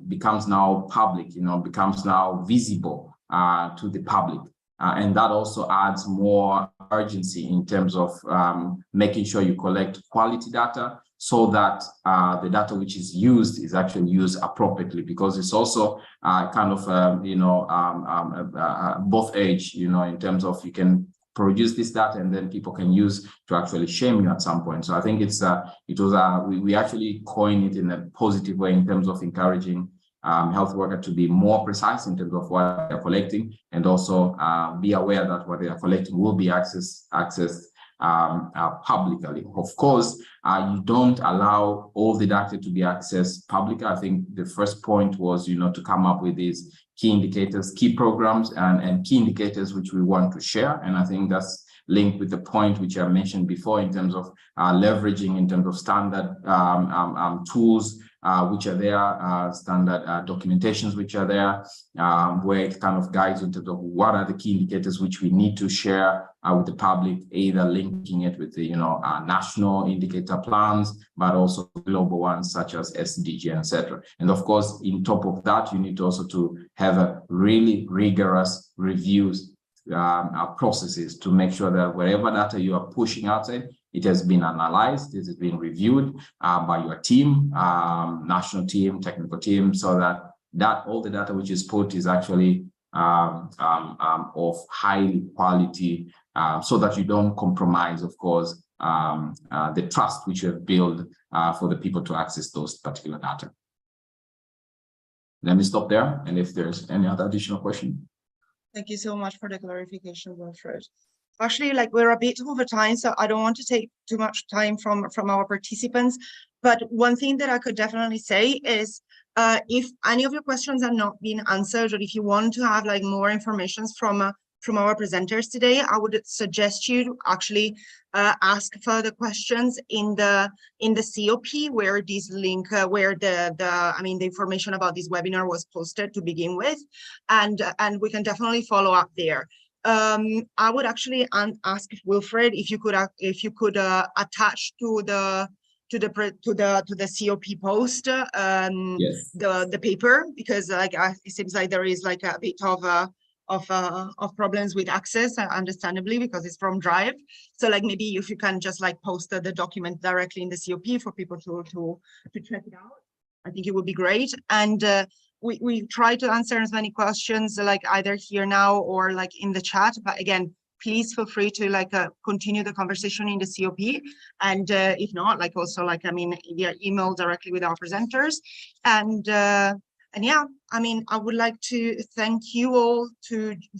becomes now public, becomes now visible to the public. And that also adds more urgency in terms of making sure you collect quality data so that the data which is used is actually used appropriately, because it's also kind of, both age, in terms of you can produce this data and then people can use to actually shame you at some point. So I think we actually coined it in a positive way in terms of encouraging health worker to be more precise in terms of what they're collecting, and also be aware that what they are collecting will be accessed publicly. Of course, you don't allow all the data to be accessed publicly. I think the first point was, to come up with these key indicators, key programs, and key indicators which we want to share. And I think that's linked with the point which I mentioned before in terms of leveraging in terms of standard tools which are there, standard documentations which are there, where it kind of guides in terms of what are the key indicators which we need to share with the public, either linking it with the national indicator plans, but also global ones such as SDG, etc. And of course, in top of that, you need also to have a really rigorous reviews processes to make sure that wherever data you are pushing outside, it has been analyzed, it has been reviewed by your team, national team, technical team, so that all the data which is put is actually of high quality, so that you don't compromise, of course, the trust which you have built for the people to access those particular data. Let me stop there, and if there's any other additional question. Thank you so much for the clarification, Wilfred. Actually, we're a bit over time, so I don't want to take too much time from our participants. But one thing that I could definitely say is, if any of your questions are not being answered, or if you want to have more information from our presenters today, I would suggest you to actually ask further questions in the COP, where this link, where the information about this webinar was posted to begin with, and we can definitely follow up there. I would actually ask Wilfred if you could attach to the COP post Yes. the paper, because it seems like there is a bit of problems with access, understandably, because it's from Drive. So maybe if you can just post the document directly in the COP for people to check it out, I think it would be great. And we try to answer as many questions either here now or in the chat, but again, please feel free to continue the conversation in the COP, and if not, also via email directly with our presenters. And yeah, I would like to thank you all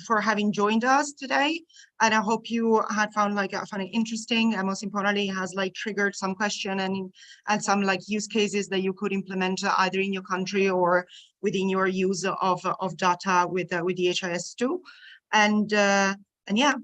for having joined us today, and I hope you had found it interesting, and most importantly, it has triggered some question and some use cases that you could implement either in your country or within your use of data with DHIS2. And yeah,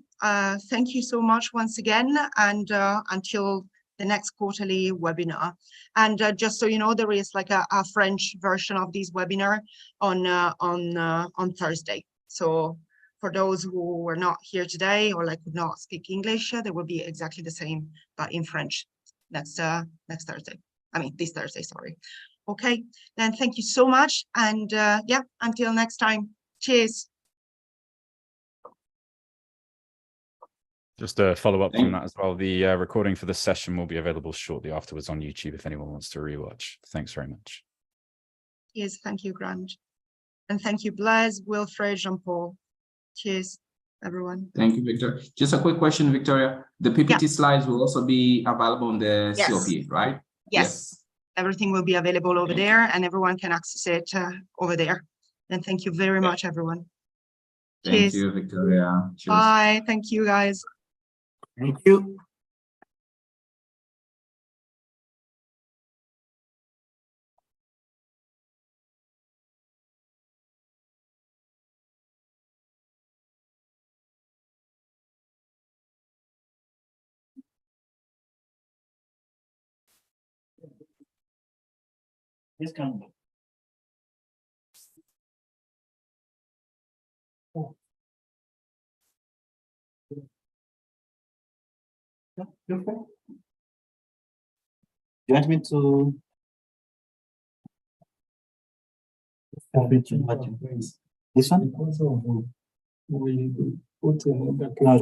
thank you so much once again, and until the next quarterly webinar. And just so you know, there is a French version of this webinar on Thursday. So for those who were not here today or could not speak English, they will be exactly the same, but in French next Thursday. This Thursday, sorry. Okay, then thank you so much, and yeah, until next time. Cheers. Just a follow up from that as well. The recording for the session will be available shortly afterwards on YouTube if anyone wants to rewatch. Thanks very much. Yes, thank you, Grant. And thank you, Blaise, Wilfred, Jean-Paul. Cheers, everyone. Thank you, Victor. Just a quick question, Victoria. The PPT slides will also be available on the COP, right? Yes. Everything will be available over there, and everyone can access it over there. And thank you very much, everyone. Thank you, Victoria. Cheers. Bye. Thank you, guys. Thank you. Yes, come. Oh. Yeah, you want me to? This one? Okay.